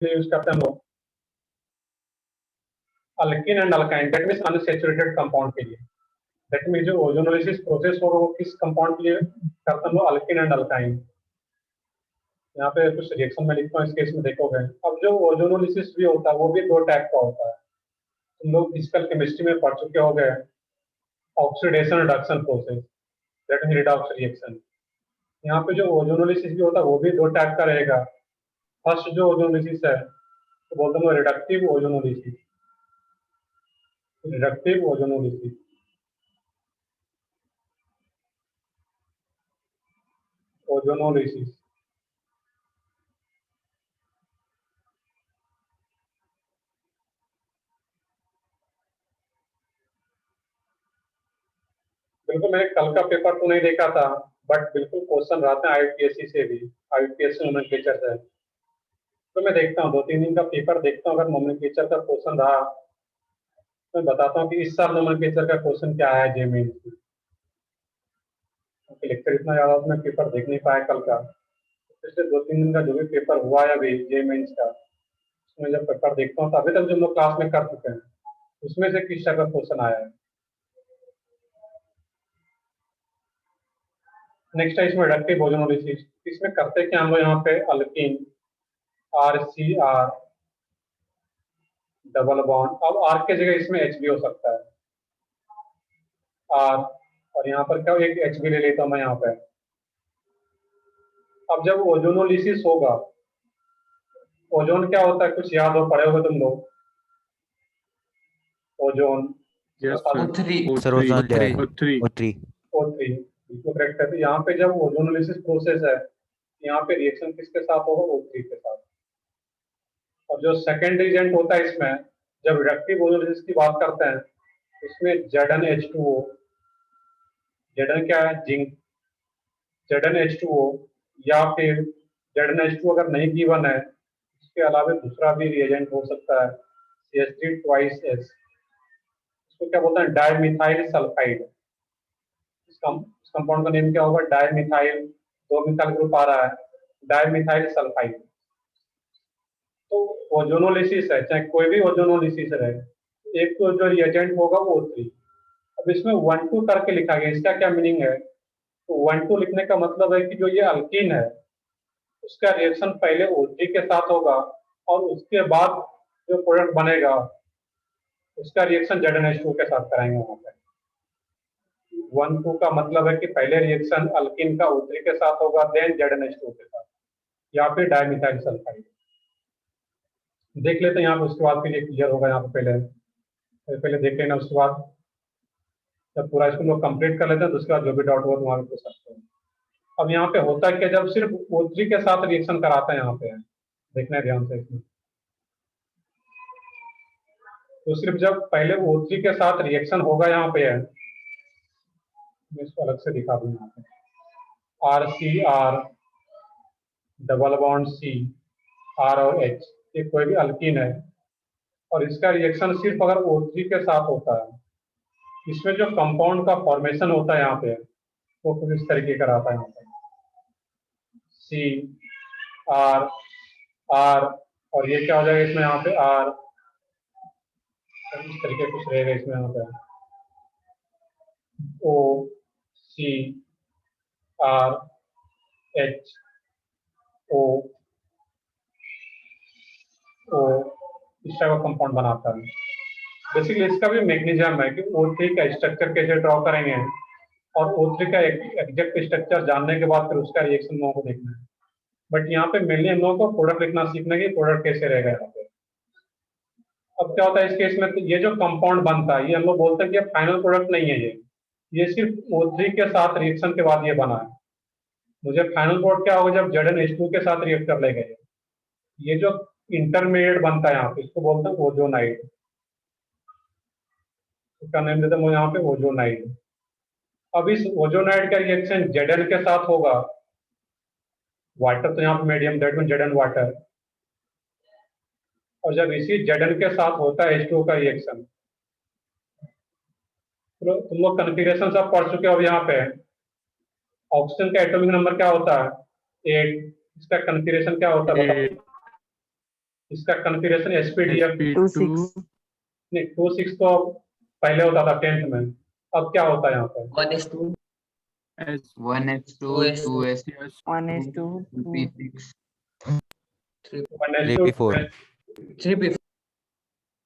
Use करते हैं हम लोग alkyne and alkyne, that means unsaturated compound के लिए। दैट मीन्स जो ओजोनोलिसिस प्रोसेस होगा वो किस कंपाउंड के लिए करते हैं हम लोग, अल्कीन एंड अल्काइन। यहाँ पे कुछ रिएक्शन में लिखता हूँ, इस केस में देखोगे। अब जो ओजोनोलिसिस भी होता है वो भी दो टाइप का होता है, तुम लोग फिजिकल केमिस्ट्री में पढ़ चुके हो गए, oxidation reduction process, that mean redox reaction. यहाँ पे जो ओजोनोलिसिस भी होता है वो भी दो टाइप का रहेगा। फर्स्ट जो ओजोनोलिसिस है तो बोलते हैं reductive ozonolysis, reductive ozonolysis. Ozonolysis बिल्कुल, मैंने कल का पेपर तो नहीं देखा था, बट बिल्कुल क्वेश्चन रहते हैं आईयूपीएससी से भी, आईयूपीएससी नोमेनक्लेचर से। तो मैं देखता हूँ, 2-3 दिन का पेपर देखता हूँ, अगर नोमेनक्लेचर का क्वेश्चन रहा तो मैं बताता हूँ कि इस साल नोमेनक्लेचर का क्वेश्चन क्या है जेईई मेंस में। लेक्चर इतना ज्यादा तो मैं पेपर देख नहीं पाया कल का, पिछले 2-3 दिन का जो भी पेपर हुआ है अभी जेईई मेंस का, उसमें जब पेपर देखता हूँ तो अभी तक जो हम लोग क्लास में कर चुके हैं उसमें से किस टाइप का क्वेश्चन आया है। नेक्स्ट है इसमें रिडक्टिव ओजोनोलिसिस। इसमें करते क्या हम लोग, यहाँ पे अल्कीन RCr डबल बॉन्ड, अब R के जगह इसमें H भी हो सकता है, R, और यहाँ पर क्या एक H भी ले लेता हूँ मैं यहाँ पे। अब जब ओजोनोलिसिस होगा, ओजोन क्या होता है कुछ याद हो, पढ़े होगे तुम लोग, ozone yes sir, O3 sir ozone layer, O3 O3। O3 बिल्कुल करेक्ट है। तो यहाँ पे जब ओजोनोलिसिस प्रोसेस है, यहाँ पे रिएक्शन किसके साथ होगा, O3 के साथ। और जो सेकेंड एजेंट होता है इसमें, जब रिडक्टिव ओजोनोलिसिस की बात करते हैं उसमें ZnH2O, Zn क्या है, जिंक, ZnH2O, या फिर ZnH2 अगर नहीं गिवन है, इसके अलावा दूसरा भी रिएजेंट हो सकता है, CH3 ट्वाइस S, इसको क्या बोलते हैं, डाइमिथाइल सल्फाइड। इस कंपाउंड का नेम क्या होगा, डाइमिथाइल, दो मिथाइल ग्रुप आ रहा है, डाइमिथाइल सल्फाइड। तो ओजोनोलिसिस है, चाहे कोई भी ओजोनोलिसिस रहे, एक तो जो रिएजेंट होगा वो O3। अब इसमें 1,2 करके लिखा गया, इसका क्या मीनिंग है, तो 1,2 लिखने का मतलब है कि जो ये अल्कीन है उसका रिएक्शन पहले O3 के साथ होगा और उसके बाद जो प्रोडक्ट बनेगा उसका रिएक्शन ZnH2 के साथ कराएंगे वहां पे। 1,2 का मतलब है कि पहले रिएक्शन अल्कीन का O3 के साथ होगा, देन ZnH2 के साथ, या फिर डाइमिथाइल सल्फाइड। देख लेते हैं यहाँ पे, उसके बाद फिर ये क्लियर होगा। यहाँ पे पहले देख लेना, उसके बाद जब पूरा इसको लोग कंप्लीट कर लेते हैं तो उसके बाद जो भी डाउट हो तुम्हारे पूछ सकते हैं। अब यहाँ पे होता है कि जब सिर्फ O3 के साथ रिएक्शन कराते हैं, यहाँ पे देखना है ध्यान से इसमें, तो सिर्फ जब पहले O3 के साथ रिएक्शन होगा यहाँ पे है, मैं इसको अलग से दिखा दूँ, यहाँ पे RCr double bond C, R और H, ये कोई भी अल्कीन है और इसका रिएक्शन सिर्फ अगर O3 के साथ होता है, इसमें जो कंपाउंड का फॉर्मेशन होता है यहाँ पे वो कुछ इस तरीके का रहता है। यहाँ पे C R और ये क्या हो जाएगा इसमें, यहाँ पे R, इस तरीके कुछ रहेगा इसमें, यहाँ पे O C R H O O, इस टाइप का कंपाउंड बनाता है। बेसिकली इसका भी मैकेनिज्म है कि O3 का स्ट्रक्चर कैसे ड्रॉ करेंगे और O3 का एग्जैक्ट स्ट्रक्चर जानने के बाद फिर उसका रिएक्शन लोगों को देखना है। बट यहाँ पे मेनली हम लोगों को प्रोडक्ट लिखना सीखना है कि प्रोडक्ट कैसे रहेगा यहाँ पे। अब क्या होता है इस केस में, तो ये जो कंपाउंड बनता है ये हम लोग बोलते हैं कि फाइनल प्रोडक्ट नहीं है, ये सिर्फ O3 के साथ रिएक्शन के बाद ये बना है। मुझे फाइनल प्रोडक्ट क्या होगा जब ZnH2 के साथ रिएक्ट कर लेगा, ये जो इंटरमीडिएट बनता है यहाँ पे इसको बोलते हैं ओजोनाइड, इसका नेम देते हैं यहाँ पे ओजोनाइड। अब इस ओजोनाइड का रिएक्शन Zn के साथ होगा, वाटर तो यहाँ पे medium, that mean Zn water, और जब इसी Zn के साथ होता है H2O का रिएक्शन, तो तुम लोग कन्फिग्रेशन सब पढ़ चुके हो। अब यहाँ पे ऑक्सीजन का एटॉमिक नंबर क्या होता है 8, इसका कन्फिग्रेशन क्या होता है बताओ, 8। इसका कॉन्फ़िगरेशन sp-df 2,6 नहीं 2,6 तो पहले होता था 10th में, अब क्या होता है यहाँ पे? 1:2 1s2 2s 1:2 p6 3p4 3p4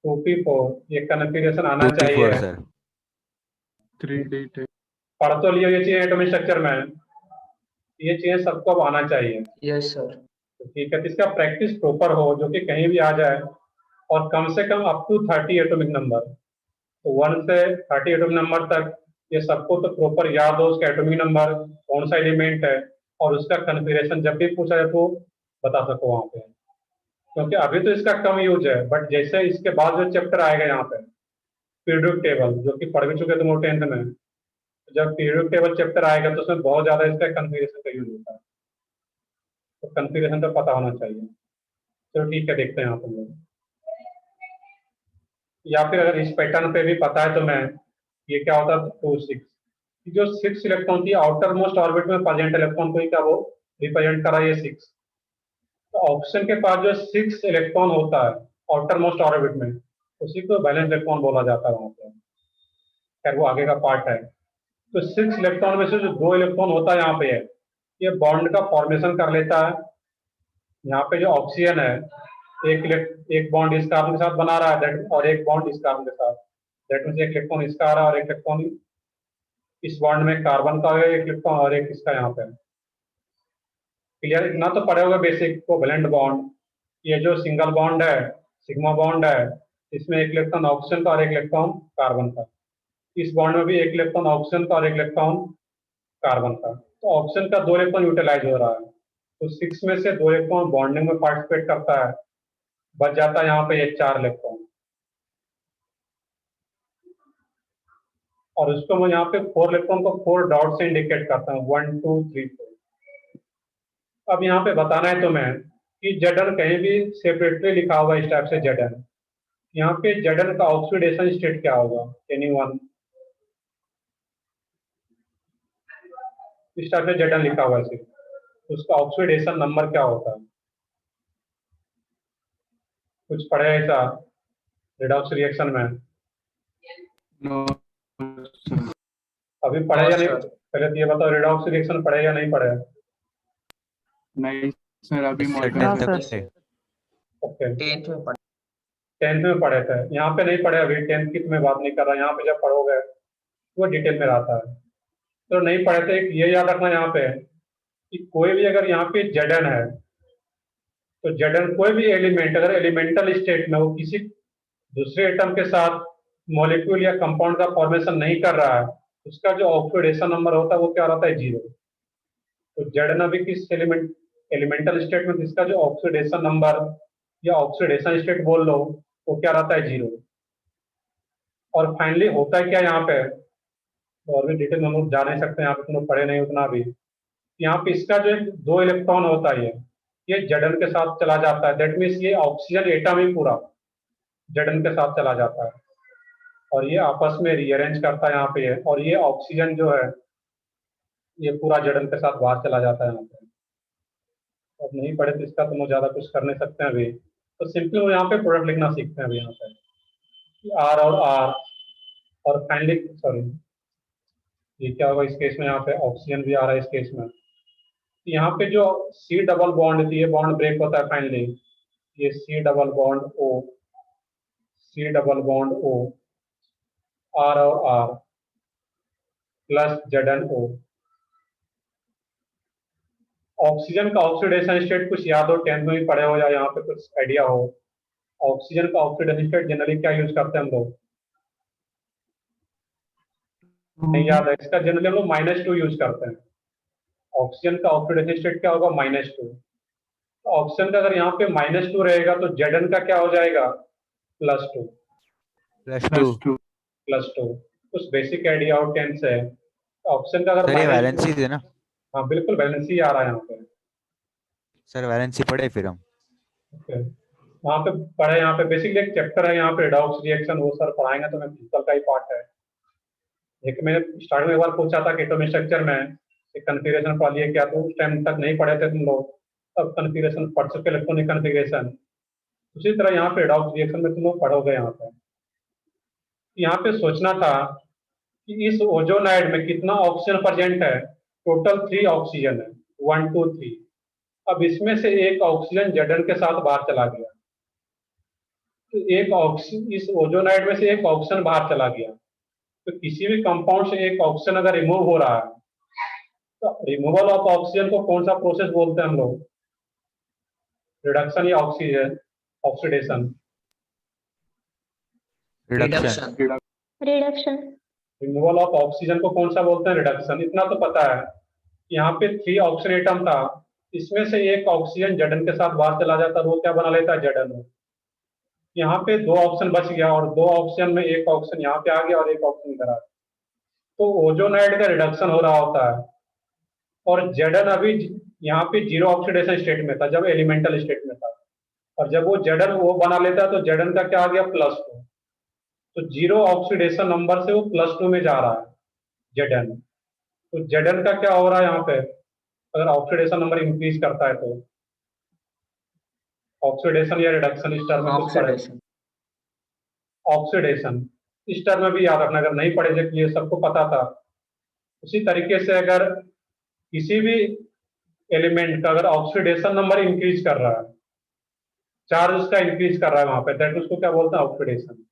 2p4 ये कॉन्फ़िगरेशन आना 2p4 चाहिए। सर 3D10 पढ़ तो लियो ये चीजें एटॉमिक स्ट्रक्चर में, ये चीजें सबको अब आना चाहिए। Yes sir. तो ठीक है, इसका प्रैक्टिस प्रॉपर हो जो कि कहीं भी आ जाए, और कम से कम अप टू 30 एटॉमिक नंबर, तो 1 से 30 एटॉमिक नंबर तक ये सबको तो प्रॉपर याद हो, उसका एटॉमिक नंबर कौन सा एलिमेंट है और उसका कॉन्फ़िगरेशन जब भी पूछा जाए तो बता सको वहाँ पे। क्योंकि अभी तो इसका कम यूज है, बट जैसे इसके बाद जो चैप्टर आएगा यहाँ पे पीरियोडिक टेबल, जो कि पढ़ भी चुके थे वो 10th में, जब पीरियोडिक टेबल चैप्टर आएगा तो उसमें बहुत ज्यादा इसका कॉन्फ़िगरेशन का यूज होता है, तो कॉन्फ़िगरेशन तो पता होना चाहिए। चलो ठीक है, देखते हैं यहाँ पर लोग, या फिर अगर इस पैटर्न पे भी पता है तो मैं, ये क्या होता है 2,6 जो 6 इलेक्ट्रॉन की आउटर मोस्ट ऑर्बिट में प्रेजेंट इलेक्ट्रॉन को ही क्या वो रिप्रेजेंट करा ये 6। तो ऑप्शन के पास जो 6 इलेक्ट्रॉन होता है आउटर मोस्ट ऑर्बिट में, उसी को वैलेंस इलेक्ट्रॉन बोला जाता है वहां पे, खैर वो आगे का पार्ट है। तो 6 इलेक्ट्रॉन में से जो 2 इलेक्ट्रॉन होता है यहाँ पे है, ये बॉन्ड का फॉर्मेशन कर लेता है। यहाँ पे जो ऑक्सीजन है, एक बॉन्ड इस कार्बन के साथ बना रहा है और एक बॉन्ड इस कार्बन के साथ, दैट मीन्स एक इलेक्ट्रॉन इसका आ रहा है और एक इलेक्ट्रॉन इस बॉन्ड में कार्बन का है, एक इलेक्ट्रॉन और एक इसका यहाँ पे। क्लियर, इतना तो पढ़े होगा बेसिक कोवेलेंट बॉन्ड। ये जो सिंगल बॉन्ड है सिग्मा बॉन्ड है, इसमें एक इलेक्ट्रॉन ऑक्सीजन का और एक इलेक्ट्रॉन कार्बन का। इस बॉन्ड में भी एक इलेक्ट्रॉन ऑक्सीजन का और एक इलेक्ट्रॉन कार्बन का। तो ऑक्सीजन का 2 इलेक्ट्रॉन यूटिलाइज हो रहा है, तो 6 में से 2 इलेक्ट्रॉन बॉन्डिंग में पार्टिसिपेट करता है, बच जाता है यहाँ पे ये 4 इलेक्ट्रॉन। और उसको मैं यहाँ पे 4 इलेक्ट्रॉन को 4 डॉट से इंडिकेट करता हूँ, 1 2 3 4। अब यहाँ पे बताना है तो मैं कि Zn कहीं भी सेपरेटली लिखा हुआ इस टाइप से Zn, यहाँ पे Zn का ऑक्सीडेशन स्टेट क्या होगा, एनीवन? इस टाइप से Zn लिखा हुआ है सिर्फ, उसका ऑक्सीडेशन नंबर क्या होता है? कुछ पढ़े ऐसा रिडॉक्स रिएक्शन में? नो अभी पढ़े या नहीं? sir. पहले तो ये बताओ, रिडॉक्स रिएक्शन पढ़े या नहीं पढ़े? नहीं सर, अभी सर मॉडल 10th में तक है। ओके, 10th में पढ़ा। 10th में पढ़े थे, यहाँ पे नहीं पढ़े अभी। 10th की तो मैं बात नहीं कर रहा, यहाँ पे जब पढ़ोगे वो डिटेल में रहता है। तो नहीं पढ़े थे, ये याद रखना यहाँ पे कि कोई भी अगर यहाँ पे Zn है, तो Zn कोई भी एलिमेंट अगर एलिमेंटल स्टेट में वो किसी दूसरे एटम के साथ मॉलिक्यूल या कंपाउंड का फॉर्मेशन नहीं कर रहा है, उसका जो ऑक्सीडेशन नंबर होता है वो क्या रहता है, 0। तो Zn अभी किस एलिमेंटल स्टेट में, जिसका जो ऑक्सीडेशन नंबर या ऑक्सीडेशन स्टेट बोल लो, वो क्या रहता है, 0। और फाइनली होता है क्या यहाँ पे, और भी डिटेल में हम लोग जा नहीं सकते, यहाँ पे तुम लोग पढ़े नहीं उतना भी। यहाँ पे इसका जो 2 इलेक्ट्रॉन होता है ये Zn के साथ चला जाता है, दैट मीन्स ये ऑक्सीजन एटम ही पूरा Zn के साथ चला जाता है और ये आपस में रीअरेंज करता है यहाँ पे है, और ये ऑक्सीजन जो है ये पूरा Zn के साथ बाहर चला जाता है यहाँ पे। अब नहीं पढ़े तो इसका तो हम ज्यादा कुछ कर नहीं सकते हैं अभी, तो सिंपली वो यहाँ पे प्रोडक्ट लिखना सीखते हैं अभी यहाँ पे, आर और आर, और फाइनली सॉरी ये क्या होगा इस केस में, यहाँ पे ऑक्सीजन भी आ रहा है इस केस में। यहाँ पे जो C डबल बॉन्ड थी, ये बॉन्ड ब्रेक होता है फाइनली, ये C double bond O, C double bond O, R और R प्लस ZnO। ऑक्सीजन का ऑक्सीडेशन स्टेट कुछ याद हो, 10th में भी पढ़े हो या यहाँ पे कुछ आइडिया हो, ऑक्सीजन का ऑक्सीडेशन स्टेट जनरली क्या यूज करते हैं हम लोग? नहीं याद है इसका, जनरली हम लोग -2 यूज करते हैं। ऑक्सीजन का ऑक्सीडेशन स्टेट क्या होगा, -2। तो ऑक्सीजन का अगर यहाँ पे -2 रहेगा तो Zn का क्या हो जाएगा, +2। +2 +2 कुछ बेसिक आइडिया हो 10th से। ऑक्सीजन का अगर सर ये -2, वैलेंसी थे ना? हाँ बिल्कुल वैलेंसी आ रहा है यहाँ पे। सर वैलेंसी पढ़े फिर हम। ओके, वहाँ पे पढ़े, यहाँ पे बेसिकली एक चैप्टर है यहाँ पे रिडॉक्स रिएक्शन, वो सर पढ़ाएंगे, तो मैं फिजिकल का ही पार्ट है। एक मैंने स्टार्ट में एक बार पूछा था कि एटॉमिक स्ट्रक्चर में एक कॉन्फ़िगरेशन पढ़ लिया क्या, तो उस टाइम तक नहीं पढ़े थे तुम लोग, अब कॉन्फ़िगरेशन पढ़ चुके इलेक्ट्रॉनिक कॉन्फ़िगरेशन। उसी तरह यहाँ पे रेडॉक्स रिएक्शन में तुम लोग पढ़ोगे यहाँ पे सोचना था कि इस ओजोनाइड में कितना ऑक्सीजन प्रेजेंट है। टोटल 3 ऑक्सीजन है, 1 2 3। अब इसमें से एक ऑक्सीजन Zn के साथ बाहर चला गया, तो एक ऑक्सीजन इस ओजोनाइड में से एक ऑक्सीजन बाहर चला गया। तो किसी भी कंपाउंड से एक ऑक्सीजन अगर रिमूव हो रहा है तो रिमूवल ऑफ ऑक्सीजन को कौन सा प्रोसेस बोलते हैं हम लोग? रिडक्शन या oxygen oxidation? Reduction. Reduction. Removal of oxygen को कौन सा बोलते हैं? रिडक्शन। इतना तो पता है। यहाँ पे 3 ऑक्सीजन एटम था, इसमें से एक ऑक्सीजन Zn के साथ बाहर चला जाता है, वो क्या बना लेता है? Zn। यहाँ पे 2 ऑक्सीजन बच गया और 2 ऑक्सीजन में एक ऑक्सीजन यहाँ पे आ गया और एक ऑक्सीजन इधर आ गया। तो ओजोनाइड का रिडक्शन हो रहा होता है और Zn अभी यहाँ पे 0 ऑक्सीडेशन स्टेट में था जब एलिमेंटल स्टेट में था, और जब वो Zn वो बना लेता है तो Zn का क्या आ गया? +2। तो 0 ऑक्सीडेशन नंबर से वो +2 में जा रहा है Zn। तो Zn का क्या हो रहा है यहाँ पे? अगर ऑक्सीडेशन नंबर इंक्रीज करता है तो ऑक्सीडेशन या रिडक्शन इस टर्म में कुछ पढ़े? ऑक्सीडेशन इस टर्म में भी याद रखना, अगर नहीं पढ़े जबकि ये सबको पता था। उसी तरीके से अगर किसी भी एलिमेंट का अगर ऑक्सीडेशन नंबर इंक्रीज कर रहा है, चार्ज उसका इंक्रीज कर रहा है वहां पे, दैट उसको क्या बोलते हैं? ऑक्सीडेशन।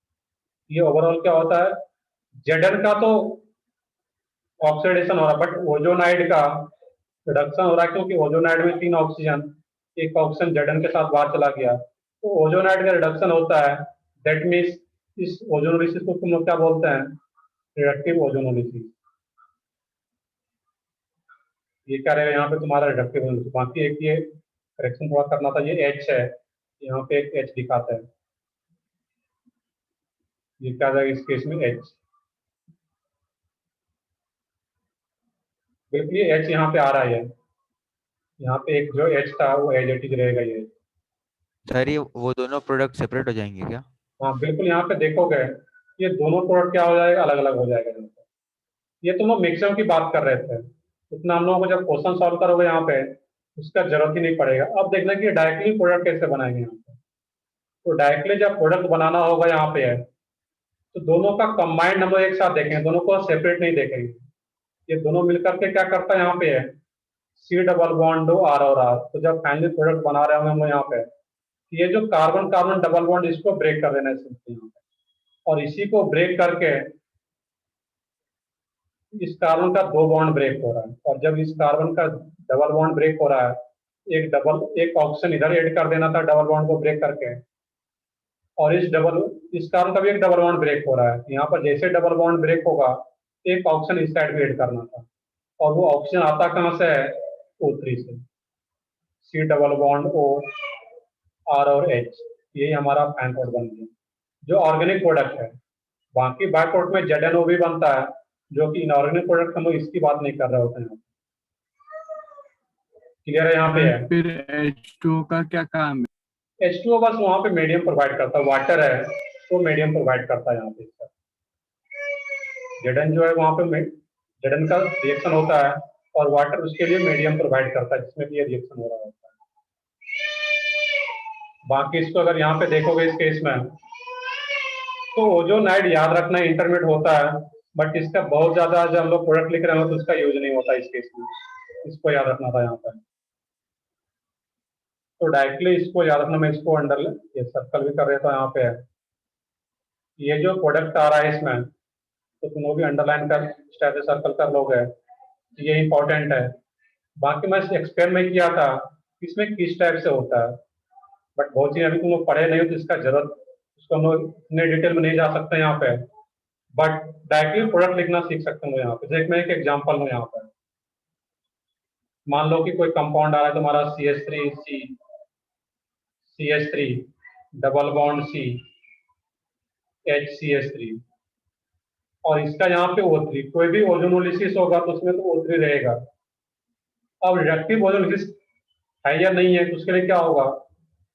ये ओवरऑल क्या होता है? Zn का तो ऑक्सीडेशन हो रहा है बट ओजोनाइड का रिडक्शन हो रहा है, क्योंकि ओजोनाइड में 3 ऑक्सीजन, एक ऑक्सीजन Zn के साथ बाहर चला गया, तो ओजोनाइड का रिडक्शन होता है। दैट मीन्स इस ओजोनोलिसिस को तुम लोग क्या बोलते हैं? Reductive ozonolysis. ये क्या रहेगा यहाँ पे तुम्हारा? Reductive ozonolysis. बाकी एक ये करेक्शन थोड़ा करना था, ये H है, यहाँ पे एक H दिखाता है, ये क्या जाएगा इस केस में? H। बिल्कुल ये H यहाँ पे आ रहा है, यहाँ पे एक जो H था वो एज इट इज रहेगा ये। सर ये वो दोनों प्रोडक्ट सेपरेट हो जाएंगे क्या? हाँ बिल्कुल, यहाँ पे देखोगे ये दोनों प्रोडक्ट क्या हो जाएगा? अलग अलग हो जाएगा यहाँ पे। ये तुम लोग मिक्सचर की बात कर रहे थे, उतना हम लोगों को जब क्वेश्चन सॉल्व करोगे यहाँ पे उसका जरूरत ही नहीं पड़ेगा। अब देखना कि डायरेक्टली प्रोडक्ट कैसे बनाएंगे यहाँ पे। तो डायरेक्टली जब प्रोडक्ट बनाना होगा यहाँ पे है तो दोनों का कंबाइंड हम लोग एक साथ देखेंगे, दोनों को सेपरेट नहीं देखेंगे। ये दोनों मिलकर के क्या करता है यहाँ पे है? C डबल बॉन्ड R और R। तो जब फाइनली प्रोडक्ट बना रहे होंगे हम लोग यहाँ पे, ये जो कार्बन कार्बन डबल बॉन्ड इसको ब्रेक कर देना है सिंपली यहाँ पे, और इसी को ब्रेक करके इस कार्बन का 2 बॉन्ड ब्रेक हो रहा है, और जब इस कार्बन का डबल बॉन्ड ब्रेक हो रहा है, एक ऑक्सीजन इधर ऐड कर देना था डबल बॉन्ड को ब्रेक करके, और इस कार्बन का भी एक डबल बॉन्ड ब्रेक हो रहा है। यहाँ पर जैसे डबल बॉन्ड ब्रेक होगा एक ऑक्सीजन इस साइड भी ऐड करना था, और वो ऑक्सीजन आता कहाँ से है? O3 से। C double bond O R और H, ये हमारा फाइन प्रोडक्ट बन गया जो ऑर्गेनिक प्रोडक्ट है। बाकी बाय प्रोडक्ट में ZnO भी बनता है जो कि इनऑर्गेनिक प्रोडक्ट, हम लोग इसकी बात नहीं कर रहे होते हैं। क्लियर है यहाँ पे है? फिर H2O का क्या काम है? H2O बस वहाँ पे मीडियम प्रोवाइड करता है, वाटर है तो मीडियम प्रोवाइड करता है यहाँ पे इसका। Zn जो है वहाँ पे Zn का रिएक्शन होता है और वाटर उसके लिए मीडियम प्रोवाइड करता है जिसमें भी ये रिएक्शन हो रहा होता है। बाकी इसको अगर यहाँ पे देखोगे इस केस में तो ओजोनाइड याद रखना इंटरमीडिएट होता है, बट इसका बहुत ज्यादा जब हम लोग प्रोडक्ट लिख रहे हो तो उसका यूज नहीं होता इस केस में, इसको याद रखना था यहाँ पर। तो डायरेक्टली इसको याद रखना, मैं इसको अंडर ये सर्कल भी कर रहा था यहाँ पे है। ये जो प्रोडक्ट आ रहा है इसमें तो तुम लोग भी अंडरलाइन कर इस टाइप से सर्कल कर लोगे, ये इंपॉर्टेंट है। बाकी मैं एक्सप्लेन में किया था इसमें किस टाइप से होता है, बट बहुत चीज अभी तुम लोग पढ़े नहीं हो तो इसका जरूरत उसको हम लोग इतने डिटेल में नहीं जा सकते यहाँ पे, बट डायरेक्टली प्रोडक्ट लिखना सीख सकते हो यहाँ पे। जैसे मैं एक एग्जांपल हूँ यहाँ पर, मान लो कि कोई कंपाउंड आ रहा है तुम्हारा CH3 double bond C HCH3, और इसका यहाँ पे O3, कोई भी ओजोनोलिसिस होगा तो उसमें तो O3 रहेगा। अब रिडक्टिव ओजोनोलिसिस है या नहीं है तो उसके लिए क्या होगा?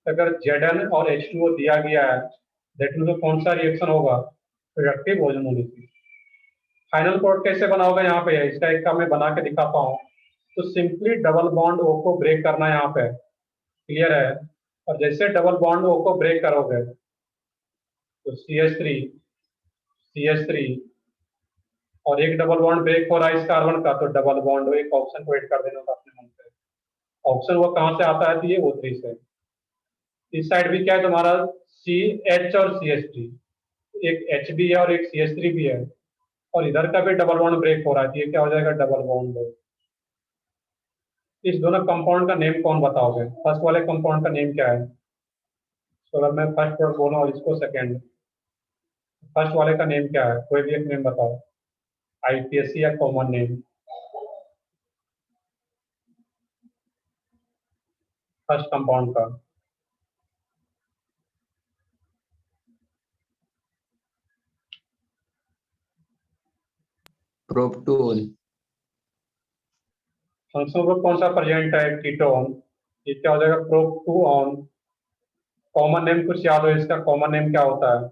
अगर Zn और H2O दिया गया है दैट मींस कौन सा रिएक्शन होगा? Reductive ozonolysis. फाइनल प्रोडक्ट कैसे बना होगा यहाँ पे? इसका एक का मैं बना के दिखाता हूँ। तो सिंपली डबल बॉन्ड O को ब्रेक करना है यहाँ पे, क्लियर है? और जैसे डबल बॉन्ड ओ को ब्रेक करोगे तो CH3 और एक डबल बॉन्ड ब्रेक हो रहा है इस कार्बन का, तो डबल बॉन्ड एक ऑप्शन को ऐड कर देना था अपने मन से। ऑप्शन वो कहाँ से आता है, तो ये O3 से। इस साइड भी क्या है तुम्हारा, CH और CH3, एक H भी है और एक CH3 भी है, और इधर का भी डबल बॉन्ड ब्रेक हो रहा है, तो ये क्या हो जाएगा, डबल बॉन्ड। इस दोनों कंपाउंड का नेम कौन बताओगे? फर्स्ट वाले कंपाउंड का नेम क्या है? तो अगर मैं फर्स्ट प्रोडक्ट बोलूँ और इसको सेकेंड, फर्स्ट वाले का नेम क्या है? कोई भी एक नेम बताओ, IPSC या कॉमन नेम, फर्स्ट कंपाउंड का। प्रोपटोल। फंक्शनल ग्रुप कौन सा प्रेजेंट है? कीटोन। ये क्या हो जाएगा, प्रोप 2 ऑन। कॉमन नेम कुछ याद हो इसका, कॉमन नेम क्या होता है?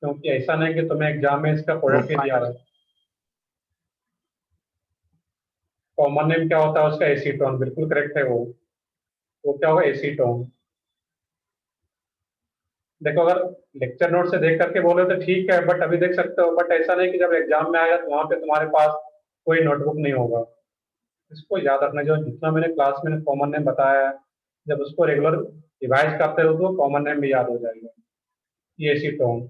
क्योंकि ऐसा नहीं कि तुम्हें एग्जाम में इसका प्रोडक्ट ही दिया है। कॉमन नेम क्या होता है उसका? एसीटोन, बिल्कुल करेक्ट है वो क्या होगा, एसीटोन। देखो अगर लेक्चर नोट से देख करके बोले तो ठीक है, बट अभी देख सकते हो, बट ऐसा नहीं कि जब एग्जाम में आएगा तो वहां पे तुम्हारे पास कोई नोटबुक नहीं होगा। इसको याद रखना, जो जितना मैंने क्लास में कॉमन नेम बताया है, जब उसको रेगुलर रिवाइज करते हो तो कॉमन नेम भी याद हो जाएगा। ये एसीटोन।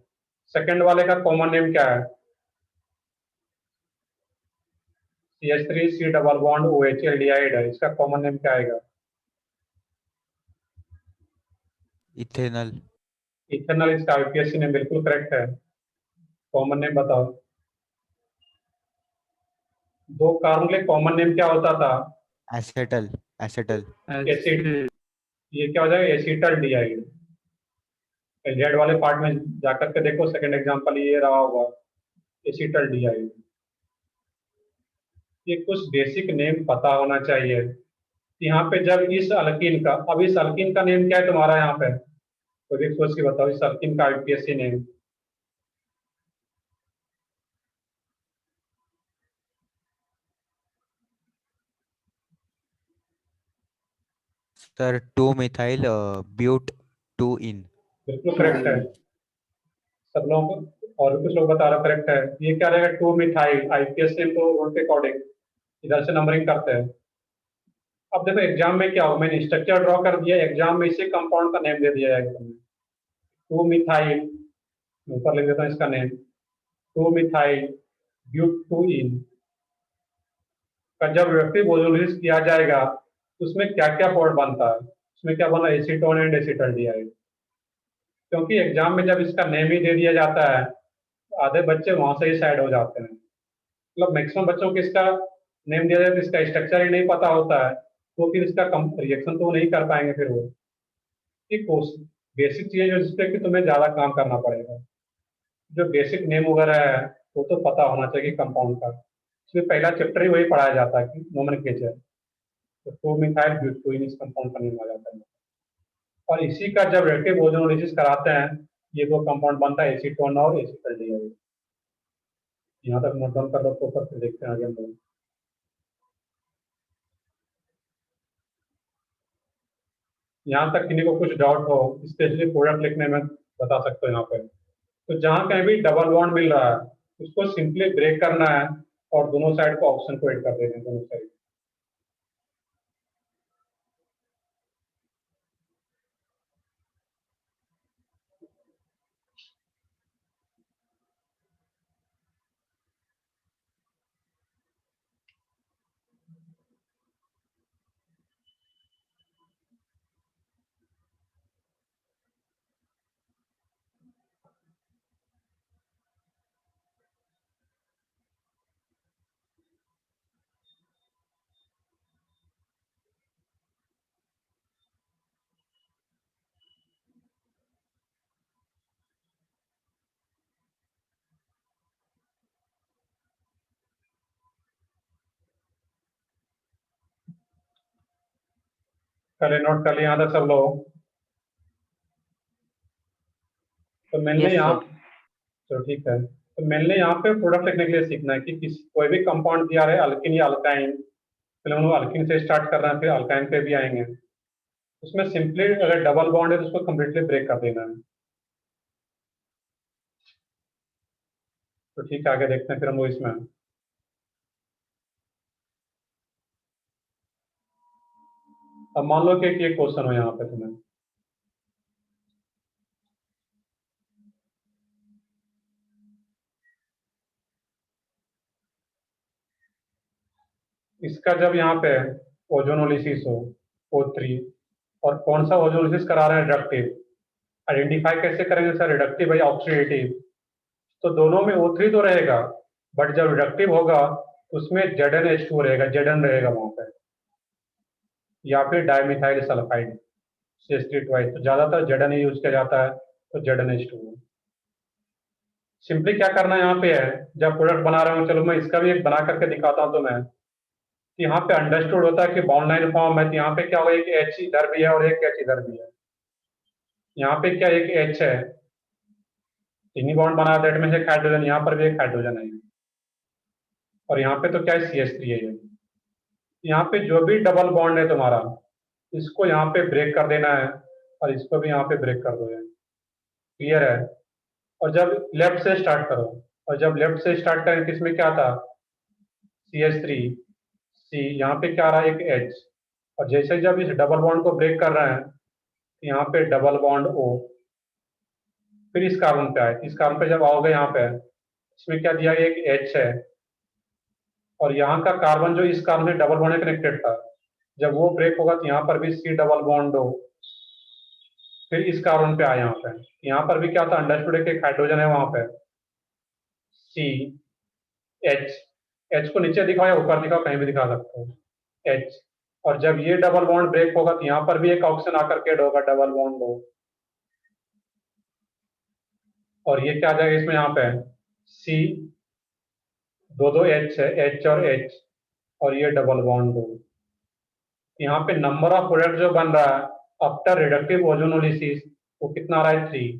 सेकंड वाले का कॉमन नेम क्या है? CH3 C double bond OH aldehyde है, इसका कॉमन नेम क्या आएगा? इथेनॉल। इथेनॉल, इसका IPSC नेम बिल्कुल करेक्ट है। कॉमन नेम बताओ। दो कार्बन के कॉमन नेम क्या होता था? एसेटल। एसेटल। एसिड। एसिड। ये क्या हो जाएगा, एसिटल डिहाइड। जेड वाले पार्ट में जाकर के देखो, सेकंड एग्जांपल ये रहा होगा, एसिटल डिहाइड। ये कुछ बेसिक नेम पता होना चाहिए। यहाँ पे जब इस अल्कीन का, अब इस अल्कीन का नेम क्या है तुम्हारा यहाँ पे, तो भी सोच के बताओ, इस अल्कीन का IPSC name. Sir 2 methyl but 2 ene. बिल्कुल करेक्ट है सब लोग। और भी कुछ लोग बता रहे करेक्ट है। ये क्या रहेगा, 2 मिथाइल। IPSC नेम तो रूल के अकॉर्डिंग इधर से नंबरिंग करते हैं। अब देखो एग्जाम में क्या हो, मैंने स्ट्रक्चर ड्रॉ कर दिया, एग्जाम में इसी कंपाउंड का नेम दे दिया है। 2 मिथाइल, ऊपर लिख देता हूँ इसका नेम, 2 मिथाइल ब्यूट 2 इन का जब रिएक्टिव ओजोलिसिस किया जाएगा तो उसमें क्या क्या पॉड बनता है? उसमें क्या बना, एसीटोन एंड एसिटल्डिहाइड। क्योंकि एग्जाम में जब इसका नेम ही दे दिया जाता है तो आधे बच्चे वहां से ही साइड हो जाते हैं। मतलब मैक्सिमम बच्चों को इसका नेम दिया जाए तो इसका स्ट्रक्चर ही नहीं पता होता है, तो फिर इसका रिएक्शन तो वो नहीं कर पाएंगे फिर वो। एक बेसिक चीजें जो जिसपे कि तुम्हें ज्यादा काम करना पड़ेगा, जो बेसिक नेम वगैरह है वो तो पता होना चाहिए कंपाउंड का। इसमें पहला चैप्टर ही वही पढ़ाया जाता है कि नोमेनक्लेचर। तो 2 मिथाइल ब्यूटोइन इस कंपाउंड का नेम आ जाता है। और इसी का जब रिएक्टिव ओजोनोलिसिस कराते हैं, ये दो कंपाउंड बनता है, एसीटोन और एसिटल्डिहाइड। यहाँ तक नोट डाउन कर लो, तो फिर देखते हैं आगे हम लोग। यहाँ तक किसी को कुछ डाउट हो, स्पेशली प्रोडक्ट लिखने में, बता सकते हो यहाँ पे। तो जहाँ कहीं भी डबल बॉन्ड मिल रहा है उसको सिंपली ब्रेक करना है और दोनों साइड को ऑप्शन को ऐड कर देना है, दोनों साइड। पहले नोट कर लिया यहाँ तक सब लोग। तो मैंने यस यहाँ, सर। चलो ठीक है, तो मैंने यहाँ पे प्रोडक्ट लिखने के लिए सीखना है कि किसी कोई भी कंपाउंड दिया रहे, अल्किन या अल्काइन, पहले हम लोग अल्किन से स्टार्ट कर रहे हैं, फिर अल्काइन पे भी आएंगे। उसमें सिंपली अगर डबल बॉन्ड है तो उसको कंप्लीटली ब्रेक कर देना है। तो ठीक है, आगे देखते हैं फिर हम लोग इसमें। अब मान लो कि एक क्वेश्चन हो यहाँ पे तुम्हें, इसका जब यहाँ पे ओजोनोलिसिस हो O3, और कौन सा ओजोनोलिसिस करा रहे हैं, रिडक्टिव, आइडेंटिफाई कैसे करेंगे सर, रिडक्टिव या ऑक्सीडेटिव? तो दोनों में O3 तो रहेगा, बट जब रिडक्टिव होगा तो उसमें ZnH2 रहेगा, Zn रहेगा वहां पे, या फिर डाइमिथाइल सल्फाइड CH3 ट्वाइस, तो ज्यादातर Zn यूज किया जाता है, तो ZnH2। सिंपली क्या करना है यहाँ पे है, जब प्रोडक्ट बना रहा हूँ, चलो मैं इसका भी एक बना करके दिखाता हूँ। तो मैं यहाँ पे अंडरस्टूड होता है कि बाउंड लाइन फॉर्म है, तो यहाँ पे क्या होगा, एक H इधर भी है और एक H इधर भी है। यहाँ पे क्या एक H है, इन्हीं बॉन्ड बना, दैट में से एक हाइड्रोजन, यहाँ पर भी एक हाइड्रोजन है, और यहाँ पे तो क्या है, CH3 है ये। यहाँ पे जो भी डबल बॉन्ड है तुम्हारा, इसको यहाँ पे ब्रेक कर देना है, और इसको भी यहाँ पे ब्रेक कर दो, क्लियर है। और जब लेफ्ट से स्टार्ट करो, और जब लेफ्ट से स्टार्ट करें, किसमें क्या था, CH3 C, यहाँ पे क्या आ रहा है, एक H, और जैसे जब इस डबल बॉन्ड को ब्रेक कर रहे हैं, यहाँ पे डबल बॉन्ड O, फिर इस कार्बन पे आए, इस कार्बन पे जब आओगे यहाँ पे, इसमें क्या दिया, एक H है, और यहाँ का कार्बन जो इस कार्बन से डबल बॉन्ड कनेक्टेड था, जब वो ब्रेक होगा तो यहाँ पर भी C डबल बॉन्ड O, फिर इस कार्बन पे आए यहाँ पे, यहाँ पर भी क्या था, अंडरस्टूड है कि एक हाइड्रोजन है वहां पे, C H, H को नीचे दिखाओ या ऊपर दिखाओ, कहीं भी दिखा सकते हो, H। और जब ये डबल बॉन्ड ब्रेक होगा तो यहाँ पर भी एक ऑक्सीजन आकर के ऐड होगा, डबल बॉन्ड O, और ये क्या आ जाएगा इसमें, यहाँ पे C, दो H है, H और H, और ये डबल बॉन्ड O। यहाँ पे नंबर ऑफ प्रोडक्ट जो बन रहा है आफ्टर रिडक्टिव ओजोनोलिसिस, वो कितना आ रहा है, 3।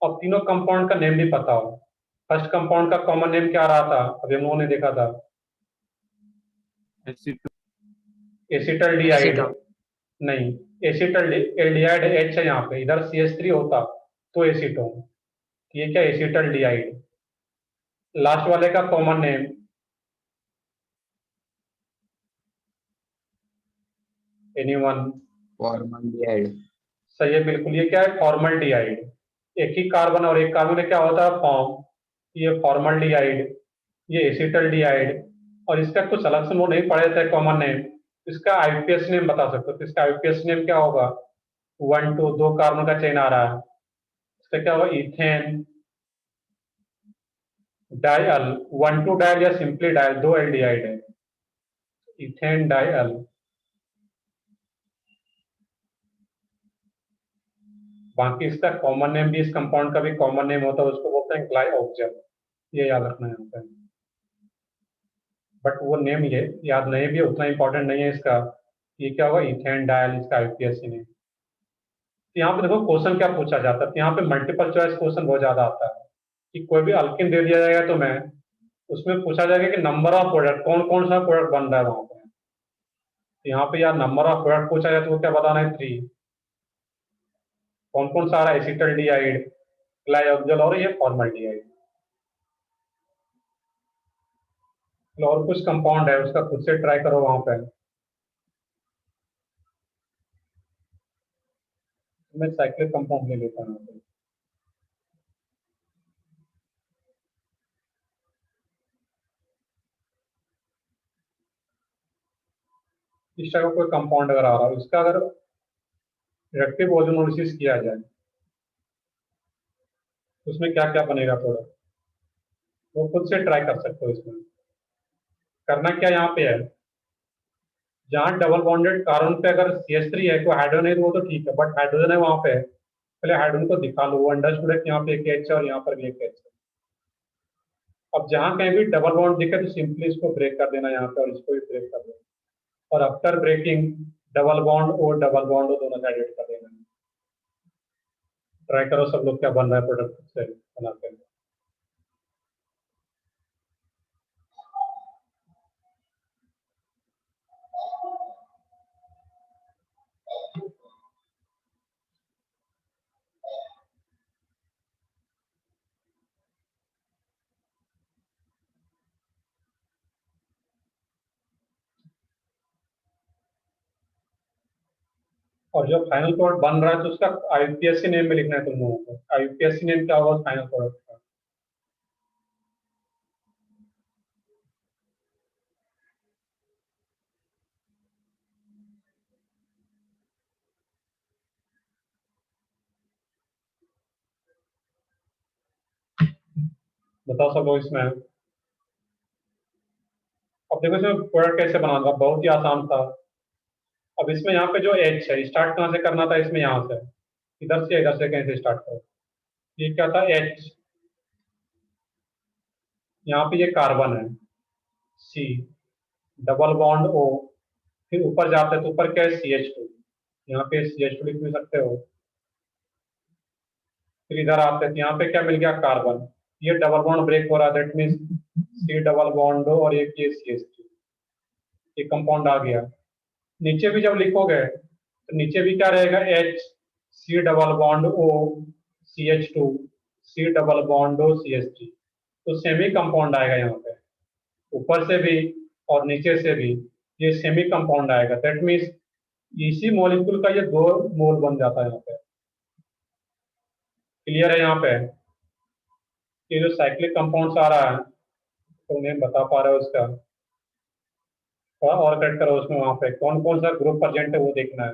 अब तीनों कंपाउंड का नेम भी पता हो। फर्स्ट कंपाउंड का कॉमन नेम क्या आ रहा था, अभी हम लोगों ने देखा था, एसिटल डिहाइड, नहीं, एसिटल एल्डिहाइड H है यहाँ पे, इधर CH3 होता तो एसीटोन, ये क्या, एसिटल डिहाइड। लास्ट वाले का कॉमन नेम, एनीवन? फॉर्मल्डिहाइड। सही है, बिल्कुल, ये क्या है, फॉर्मल्डिहाइड। एक ही कार्बन और एक कार्बन में क्या होता है, फॉर्म, ये फॉर्मल्डिहाइड, ये एसिटल्डिहाइड। और इसका कुछ अलग से वो नहीं पढ़े थे कॉमन नेम, इसका आईपीएस नेम बता सकते हो, तो इसका आईपीएस नेम क्या होगा, 1 2 2 कार्बन का चेन आ रहा है, इसका क्या होगा, इथेन डायल, 1 2 डायल या सिंपली डायल, 2 एल्डिहाइड है, इथेन डायल। बाकी इसका कॉमन नेम भी, इस कंपाउंड का भी कॉमन नेम होता है, उसको बोलते हैं ग्लाइऑक्सिजन, ये याद रखना है यहाँ पे। बट वो नेम ये याद नहीं भी, उतना इंपॉर्टेंट नहीं है इसका। ये क्या होगा, इथेन डायल, इसका आईपीएस नेम। तो यहाँ पे देखो क्वेश्चन क्या पूछा जाता है, तो यहाँ पे मल्टीपल चॉइस क्वेश्चन बहुत ज्यादा आता है, कि कोई भी अल्किन दे दिया जाएगा तो मैं, उसमें पूछा जाएगा कि नंबर ऑफ प्रोडक्ट, कौन कौन सा प्रोडक्ट बन रहा है वहां पे। तो यहाँ पे यार नंबर ऑफ प्रोडक्ट पूछा जाए तो वो क्या बताना है, 3। कौन कौन सा आ रहा है, एसिटल्डिहाइड, ग्लाइऑक्सिजन, और ये फॉर्मल्डिहाइड। और कुछ कंपाउंड है, उसका खुद से ट्राई करो वहां पे। मैं साइक्लिक कंपाउंड ले लेता हूँ यहाँ पे। इस टाइप का कोई कंपाउंड अगर आ रहा है, इसका अगर रिएक्टिव ओजोनोलिसिस किया जाए तो उसमें क्या क्या बनेगा प्रोडक्ट, वो खुद से ट्राई कर सकते हो। इसमें करना क्या यहाँ पे है, जहाँ डबल बॉन्डेड कार्बन पे अगर CH3 है, कोई हाइड्रोजन है तो वो तो ठीक है, बट हाइड्रोजन है वहां पे, पहले हाइड्रोजन को दिखा लो, वो अंडरस्टूड है कि यहाँ पे एक H है और यहाँ पर भी एक H है। अब जहाँ कहीं भी डबल बॉन्ड दिखे तो सिंपली इसको ब्रेक कर देना यहाँ पे, और इसको भी ब्रेक कर देना, और आफ्टर ब्रेकिंग डबल बॉन्ड और डबल बॉन्ड दोनों साइड एड कर देना। ट्राई करो सब लोग, क्या बन रहा है प्रोडक्ट से बनाते हैं। और जो फाइनल प्रोडक्ट बन रहा है तो उसका आईयूपीएससी नेम में लिखना है तुम लोगों को। आईयूपीएससी नेम क्या होगा फाइनल प्रोडक्ट का? बताओ सब लोग इसमें। अब देखो इसमें प्रोडक्ट कैसे बनाऊंगा, बहुत ही आसान था। अब इसमें यहाँ पे जो एच है, स्टार्ट कहाँ से करना था? इसमें यहाँ से, इधर से कहीं से स्टार्ट करो। ये क्या था? एच। यहाँ पे ये कार्बन है, सी, डबल बॉन्ड ओ, फिर ऊपर जाते हैं तो ऊपर क्या है? CH2। यहाँ पे CH2 लिख भी सकते हो। फिर इधर आते हैं तो यहाँ पे क्या मिल गया? कार्बन। ये डबल बॉन्ड ब्रेक हो रहा है, that means C double bond O और एक ये CH2, ये कंपाउंड आ गया। नीचे भी जब लिखोगे तो नीचे भी क्या रहेगा? H, C double bond O, CH2, C double bond O, CH3। तो सेमी कंपाउंड आएगा यहाँ पे, ऊपर से भी और नीचे से भी ये सेमी कंपाउंड आएगा। दैट मीन्स इसी मॉलिक्यूल का ये दो मोल बन जाता है यहाँ पे। क्लियर है यहाँ पे? ये जो साइक्लिक कंपाउंड्स आ रहा है तो नेम बता पा रहे हो इसका? थोड़ा और करेक्ट करो उसमें, वहाँ पे कौन कौन सा ग्रुप प्रेजेंट है वो देखना है।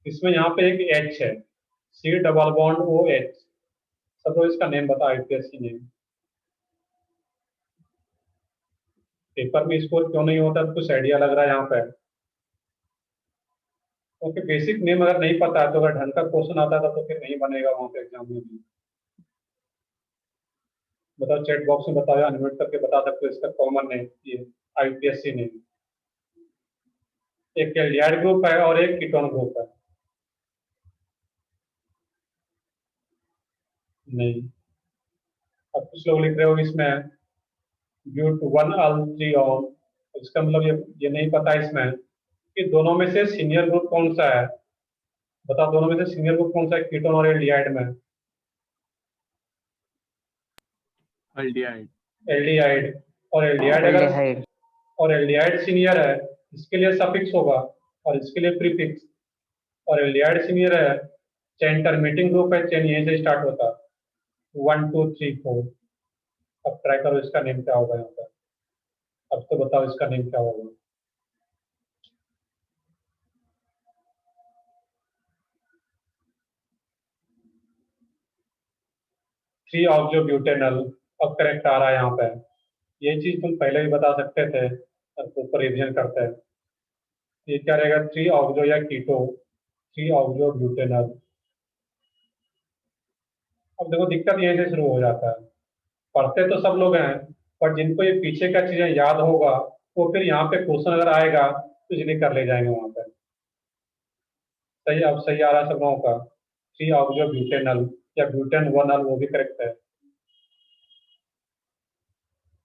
इसमें यहाँ पे एक H है, C double bond O H. सब लोग इसका नेम बता, आईपीएससी नेम। पेपर में स्कोर क्यों नहीं होता तो कुछ आइडिया लग रहा है यहाँ पे? क्योंकि बेसिक नेम अगर नहीं पता है तो अगर ढंग का क्वेश्चन आता था तो फिर नहीं बनेगा वहाँ पे एग्जाम में भी। बताओ चैट बॉक्स में, बताओ, अनम्यूट करके बता सकते हो इसका कॉमन नेम, ये आईपीएससी नेम। एक एल्डिहाइड ग्रुप है और एक कीटोन ग्रुप है। नहीं। अब कुछ लोग लिख रहे हो इसमें ब्यूट वन अल्ट्रिऑन, इसका मतलब ये नहीं पता इसमें कि दोनों में से सीनियर ग्रुप कौन सा है। बताओ दोनों में से सीनियर ग्रुप कौन सा है कीटोन और एल्डिहाइड में? अल्डिहाइड। एल्डिहाइड। और एल्डिहाइड अगर, aldehyde, और एल्डिहाइड सीनियर है, इसके लिए सफिक्स होगा और इसके लिए प्रीफिक्स। और एल्डिहाइड सीनियर है, चेन टर्मिनेटिंग ग्रुप है, चेन यहीं से स्टार्ट होता है 1 2 3 4। अब ट्राई करो इसका नेम क्या होगा यहाँ पर। अब तो बताओ इसका नेम क्या होगा। 3 ऑक्सोब्यूटेनॉल। अब करेक्ट आ रहा है यहाँ पे। ये चीज तुम पहले भी बता सकते थे, अब ऊपर रिविजन करते हैं। ये क्या रहेगा? 3 ऑक्सो या कीटो, 3 ऑक्सोब्यूटेनॉल। अब देखो दिक्कत यहीं से शुरू हो जाता है। पढ़ते तो सब लोग हैं, पर जिनको ये पीछे का चीजें याद होगा वो फिर यहाँ पे क्वेश्चन अगर आएगा तो इजीली कर ले जाएंगे वहां पे। सही, अब सही आ रहा है सब लोगों का? 3 ऑक्सोब्यूटेनॉल या ब्यूटेन 1 वो भी करेक्ट है।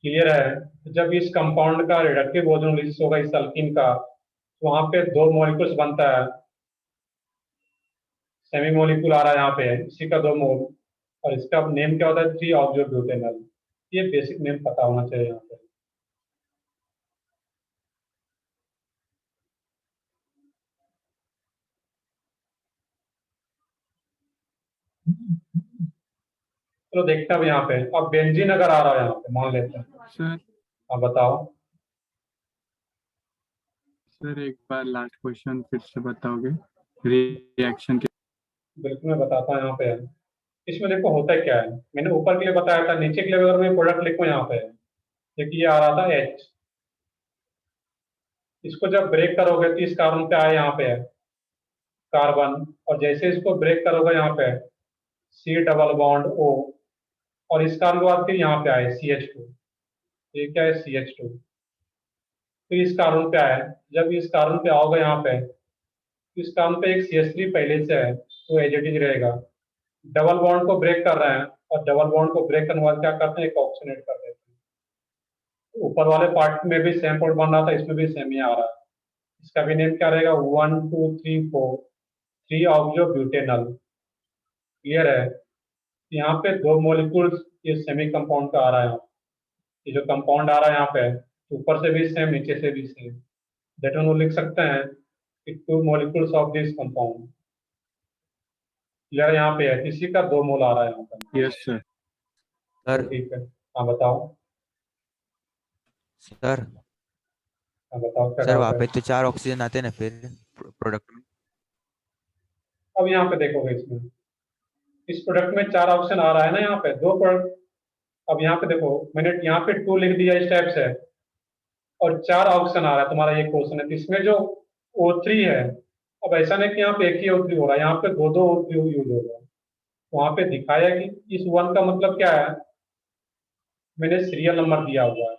क्लियर है? तो जब इस कंपाउंड का रिडक्टिव ओजोन रिलीज होगा इस अल्कीन का, तो वहां पे दो मॉलिक्यूल्स बनता है। सेमी मॉलिक्यूल आ रहा है यहाँ पे, इसी का 2 मोल, और इसका नेम क्या होता है? 3 ऑक्सोब्यूटेनॉल। ये बेसिक नेम पता होना चाहिए यहाँ पे। चलो देखते हैं अब यहाँ पे। अब बेंजीन अगर आ रहा है यहाँ पे, मान लेते हैं। सर अब बताओ। सर एक बार लास्ट क्वेश्चन फिर से बताओगे रिएक्शन के? बिल्कुल मैं बताता हूँ यहाँ पे। इसमें देखो होता क्या है, मैंने ऊपर के लिए बताया था, नीचे के लिए अगर मैं प्रोडक्ट लिखूँ यहाँ पे, देखिए ये आ रहा था H। इसको जब ब्रेक करोगे तो इस कार्बन पे आया यहाँ पे है कार्बन, और जैसे इसको ब्रेक करोगे यहाँ पे सी डबल बॉन्ड O, और इस कार्बन के बाद फिर यहाँ पे आए CH2। ये क्या है? CH2। फिर इस कार्बन पे आए, जब इस कार्बन पे आओगे यहाँ पे तो इस कार्बन पे एक CH3 पहले से है तो एज इट इज रहेगा। डबल बॉन्ड को ब्रेक कर रहे हैं, और डबल बॉन्ड को ब्रेक करने के बाद क्या करते हैं? एक ऑक्सीनेट कर देते हैं। तो ऊपर वाले पार्ट में भी सेम प्रोडक्ट बन रहा था, इसमें भी सेम ही आ रहा है। इसका भी नेम क्या रहेगा? 1 2 3 4, 3 ऑक्सोब्यूटेनॉल। क्लियर है? यहाँ पे 2 मॉलिक्यूल्स ये सेमी कंपाउंड का आ रहा है। ये जो कंपाउंड आ रहा है यहाँ पे, ऊपर से भी सेम नीचे से भी सेम, दैट वन वो लिख सकते हैं 2 molecules of this compound. Clear यहाँ पे है, किसी का 2 मोल आ रहा है यहाँ पर। Yes sir. सर तो ठीक है, हाँ बताओ, सर हाँ बताओ क्या सर डाउट वहाँ है। पे तो 4 ऑक्सीजन आते हैं ना फिर प्रोडक्ट में। अब यहाँ पे देखोगे, इसमें इस प्रोडक्ट में 4 ऑप्शन आ रहा है ना, यहाँ पे 2 प्रोडक्ट। अब यहाँ पे देखो, मैंने यहाँ पे 2 लिख दिया इस टाइप से, और 4 ऑप्शन आ रहा है तुम्हारा ये क्वेश्चन है, तो इसमें जो O3 है, अब ऐसा नहीं कि यहाँ पे एक ही O3 हो रहा है, यहाँ पे 2-2 O3 यूज हो रहा है। वहां पे दिखाया कि इस 1 का मतलब क्या है, मैंने सीरियल नंबर दिया हुआ है।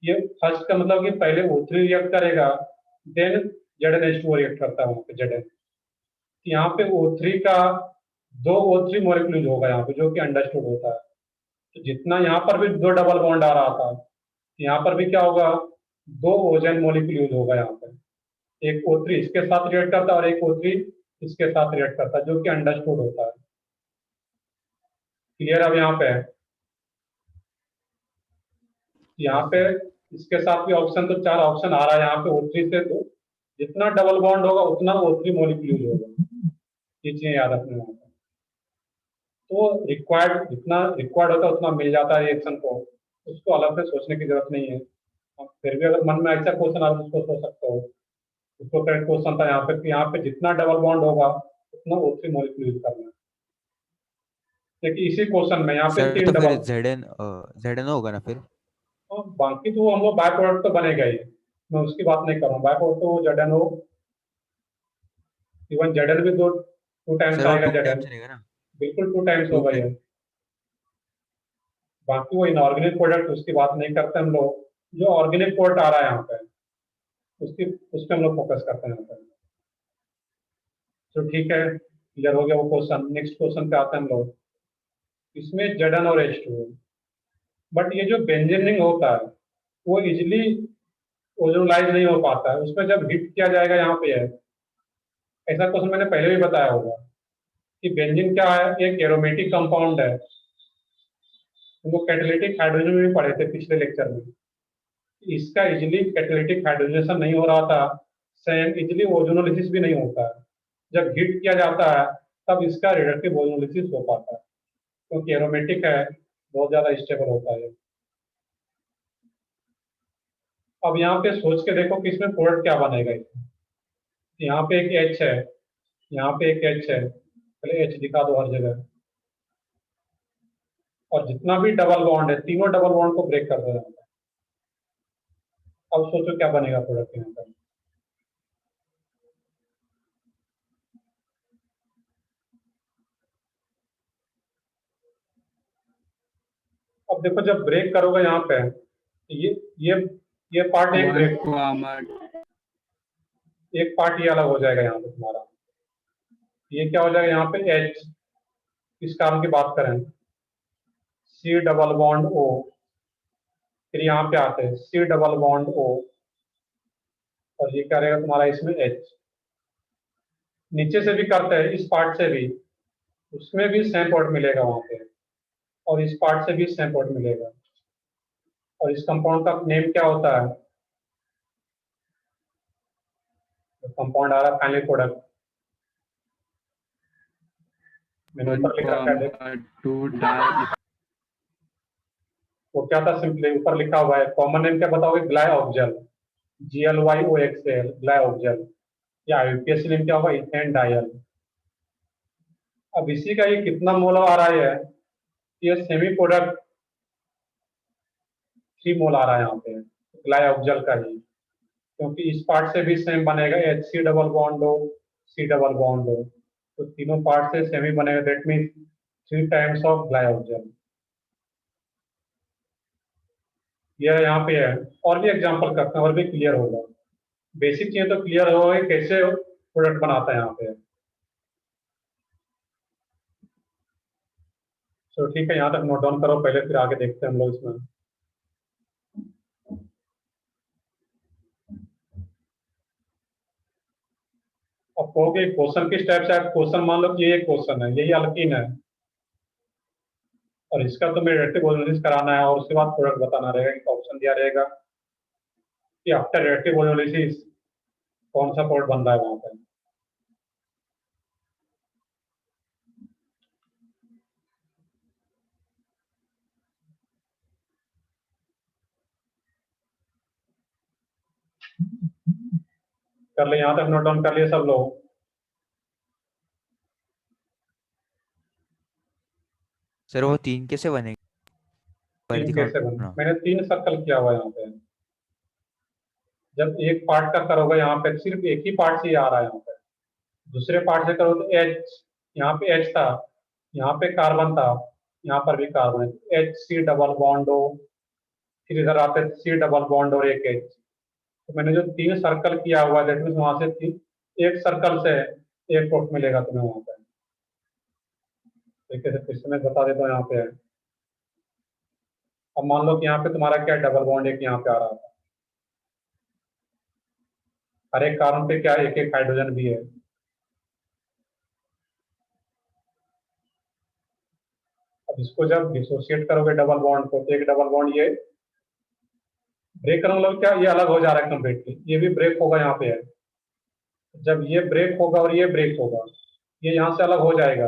ये फर्स्ट का मतलब कि पहले O3 रिएक्ट करेगा, देन ZnH2 रिएक्ट करता है वहां पे Zn। यहाँ पे O3 का 2 O3 मॉलिक्यूल होगा यहाँ पे, जो कि अंडरस्टूड होता है। तो जितना यहाँ पर भी 2 डबल बॉन्ड आ रहा था, यहाँ पर भी क्या होगा, 2 ओजन मॉलिक्यूल यूज होगा यहाँ पे। एक O3 इसके साथ रिएक्ट करता है और एक O3 इसके साथ रिएक्ट करता है, जो कि अंडरस्टूड होता है। क्लियर अब यहाँ पे? यहाँ पे इसके साथ भी ऑप्शन, तो 4 ऑप्शन आ रहा है यहाँ पे O3 से, तो जितना डबल बॉन्ड होगा उतना O3 मॉलिक्यूल यूज होगा। ये चीजें याद रखना यहाँ पे। तो रिक्वायर्ड, जितना रिक्वायर्ड होता है उतना मिल जाता है रिएक्शन को, उसको अलग से सोचने की जरूरत नहीं है। अब फिर भी अगर मन में ऐसा क्वेश्चन आ उसको सोच सकते हो। उसको करेक्ट क्वेश्चन था यहाँ पे कि यहाँ पे जितना डबल बॉन्ड होगा उतना O3 मॉलिक्यूल यूज करना है। देखिए इसी क्वेश्चन में यहाँ पे सर 3 तो फिर डबल, ZN होगा ना फिर। बाकी तो हम लोग बाय प्रोडक्ट तो बनेगा ही, मैं उसकी बात नहीं कर रहा हूँ। बाय प्रोडक्ट तो ZnO, इवन Zn भी 2 टाइम्स सर वो आएगा 2 Zn, टाइम्स रहेगा ना। बिल्कुल 2 टाइम्स 2 होगा ये। टाइम। बाकी वो इनऑर्गेनिक प्रोडक्ट उसकी बात नहीं करते हम लोग, जो ऑर्गेनिक प्रोडक्ट आ रहा है यहाँ पे उसकी, उस पर हम लोग फोकस करते हैं यहाँ पे। तो ठीक है, क्लियर हो गया वो क्वेश्चन। नेक्स्ट क्वेश्चन पे आते हैं हम लोग। इसमें Zn और H2, बट ये जो बेंजीन रिंग होता है वो इजिली ओजोनलाइज नहीं हो पाता है, उसमें जब हिट किया जाएगा यहाँ पे है। ऐसा क्वेश्चन मैंने पहले भी बताया होगा कि बेंजीन क्या है, एक एरोमेटिक कंपाउंड है। हम लोग कैटालिटिक हाइड्रोजन भी पढ़े थे पिछले लेक्चर में। इसका इजिली कैटालिटिक हाइड्रोजनेशन नहीं हो रहा था, सेम इजिली ओजोनोलिसिस भी नहीं होता है। जब हीट किया जाता है तब इसका रिडक्टिव ओजोनोलिसिस हो पाता है, क्योंकि एरोमेटिक है, बहुत ज्यादा स्टेबल होता है। अब यहाँ पे सोच के देखो कि इसमें प्रोडक्ट क्या बनेगा इसमें। यहाँ पे एक H है, यहाँ पे एक H है, पहले H दिखा दो हर जगह। और जितना भी डबल बॉन्ड है, तीनों डबल बॉन्ड को ब्रेक कर दो यहाँ पे। अब सोचो क्या बनेगा प्रोडक्ट यहाँ पर। अब देखो जब ब्रेक करोगे यहाँ पे, ये ये ये पार्ट एक ब्रेक, एक पार्ट ये अलग हो जाएगा यहाँ पे तुम्हारा। ये क्या हो जाएगा यहाँ पे H, इस कार्बन की बात करें, C डबल बॉन्ड O, फिर यहाँ पे आते हैं C डबल बॉन्ड O, और ये क्या रहेगा तुम्हारा इसमें H। नीचे से भी करते हैं, इस पार्ट से भी, उसमें भी सेम पॉइंट मिलेगा वहां पे, और इस पार्ट से भी सेम पॉइंट मिलेगा। और इस कंपाउंड का नेम क्या होता है, कंपाउंड आ रहा है फाइनल प्रोडक्ट, मैंने ऊपर लिख रखा है। वो क्या था, सिंपली ऊपर लिखा हुआ है, कॉमन नेम क्या बताओगे, ग्लाइऑक्जल, GLYOXAL, ग्लाइऑक्जल। या यूपीएससी नेम क्या होगा, इथेन डायल। अब इसी का ये कितना मोल आ रहा है, ये सेमी प्रोडक्ट 3 मोल आ रहा है यहाँ पे ग्लाइऑक्जल का ही, क्योंकि इस पार्ट से भी सेम बनेगा, HC डबल बॉन्ड हो, C डबल बॉन्ड हो, तो तीनों पार्ट से सेम ही बनेगा। That means 3 times of glyoxal. ये यहाँ पे है, और भी एग्जांपल करते हैं और भी क्लियर होगा। बेसिक चीजें तो क्लियर हो गई, कैसे प्रोडक्ट बनाता है यहाँ पे। तो ठीक है, यहाँ तक नोट डाउन करो पहले, फिर आगे देखते हैं हम लोग इसमें। अब कहोगे क्वेश्चन किस टाइप से, आप क्वेश्चन मान लो कि ये क्वेश्चन है, यही अल्कीन है, और इसका तो मेरे रिएक्टिव ओजोनोलिसिस कराना है, और उसके बाद प्रोडक्ट बताना रहेगा। ऑप्शन दिया रहेगा कि आफ्टर रिएक्टिव ओजोनोलिसिस कौन सा पोर्ट बन रहा है वहां पे? कर ले, यहाँ तक नोट डाउन कर लिए सब लोग? सर वो 3 कैसे बनेंगे? पर तीन दिखाओ कैसे बने? ना। मैंने 3 सर्कल किया हुआ है यहाँ पे। जब एक पार्ट का करोगे यहाँ पे सिर्फ एक ही पार्ट से ही आ रहा है यहाँ पे। दूसरे पार्ट से करो तो एच, यहाँ पे एच था, यहाँ पे कार्बन था, यहाँ पर भी कार्बन है, एच सी डबल बॉन्ड हो, फिर इधर आते सी डबल बॉन्ड और एक एच। तो मैंने जो 3 सर्कल किया हुआ है दैट मीन्स वहां से एक सर्कल से एक प्रोट मिलेगा तुम्हें वहां पे। देखिए से फिर से मैं बता देता हूँ यहाँ पे। अब मान लो कि यहाँ पे तुम्हारा क्या डबल बॉन्ड एक यहाँ पे आ रहा था, हर एक कार्बन पे क्या एक एक हाइड्रोजन भी है। अब इसको जब डिसोसिएट करोगे डबल बॉन्ड को, तो एक डबल बॉन्ड ये ब्रेक करने मतलब क्या, ये अलग हो जा रहा है कम्प्लीटली, ये भी ब्रेक होगा यहाँ पे है। जब ये ब्रेक होगा और ये ब्रेक होगा, ये यहाँ से अलग हो जाएगा,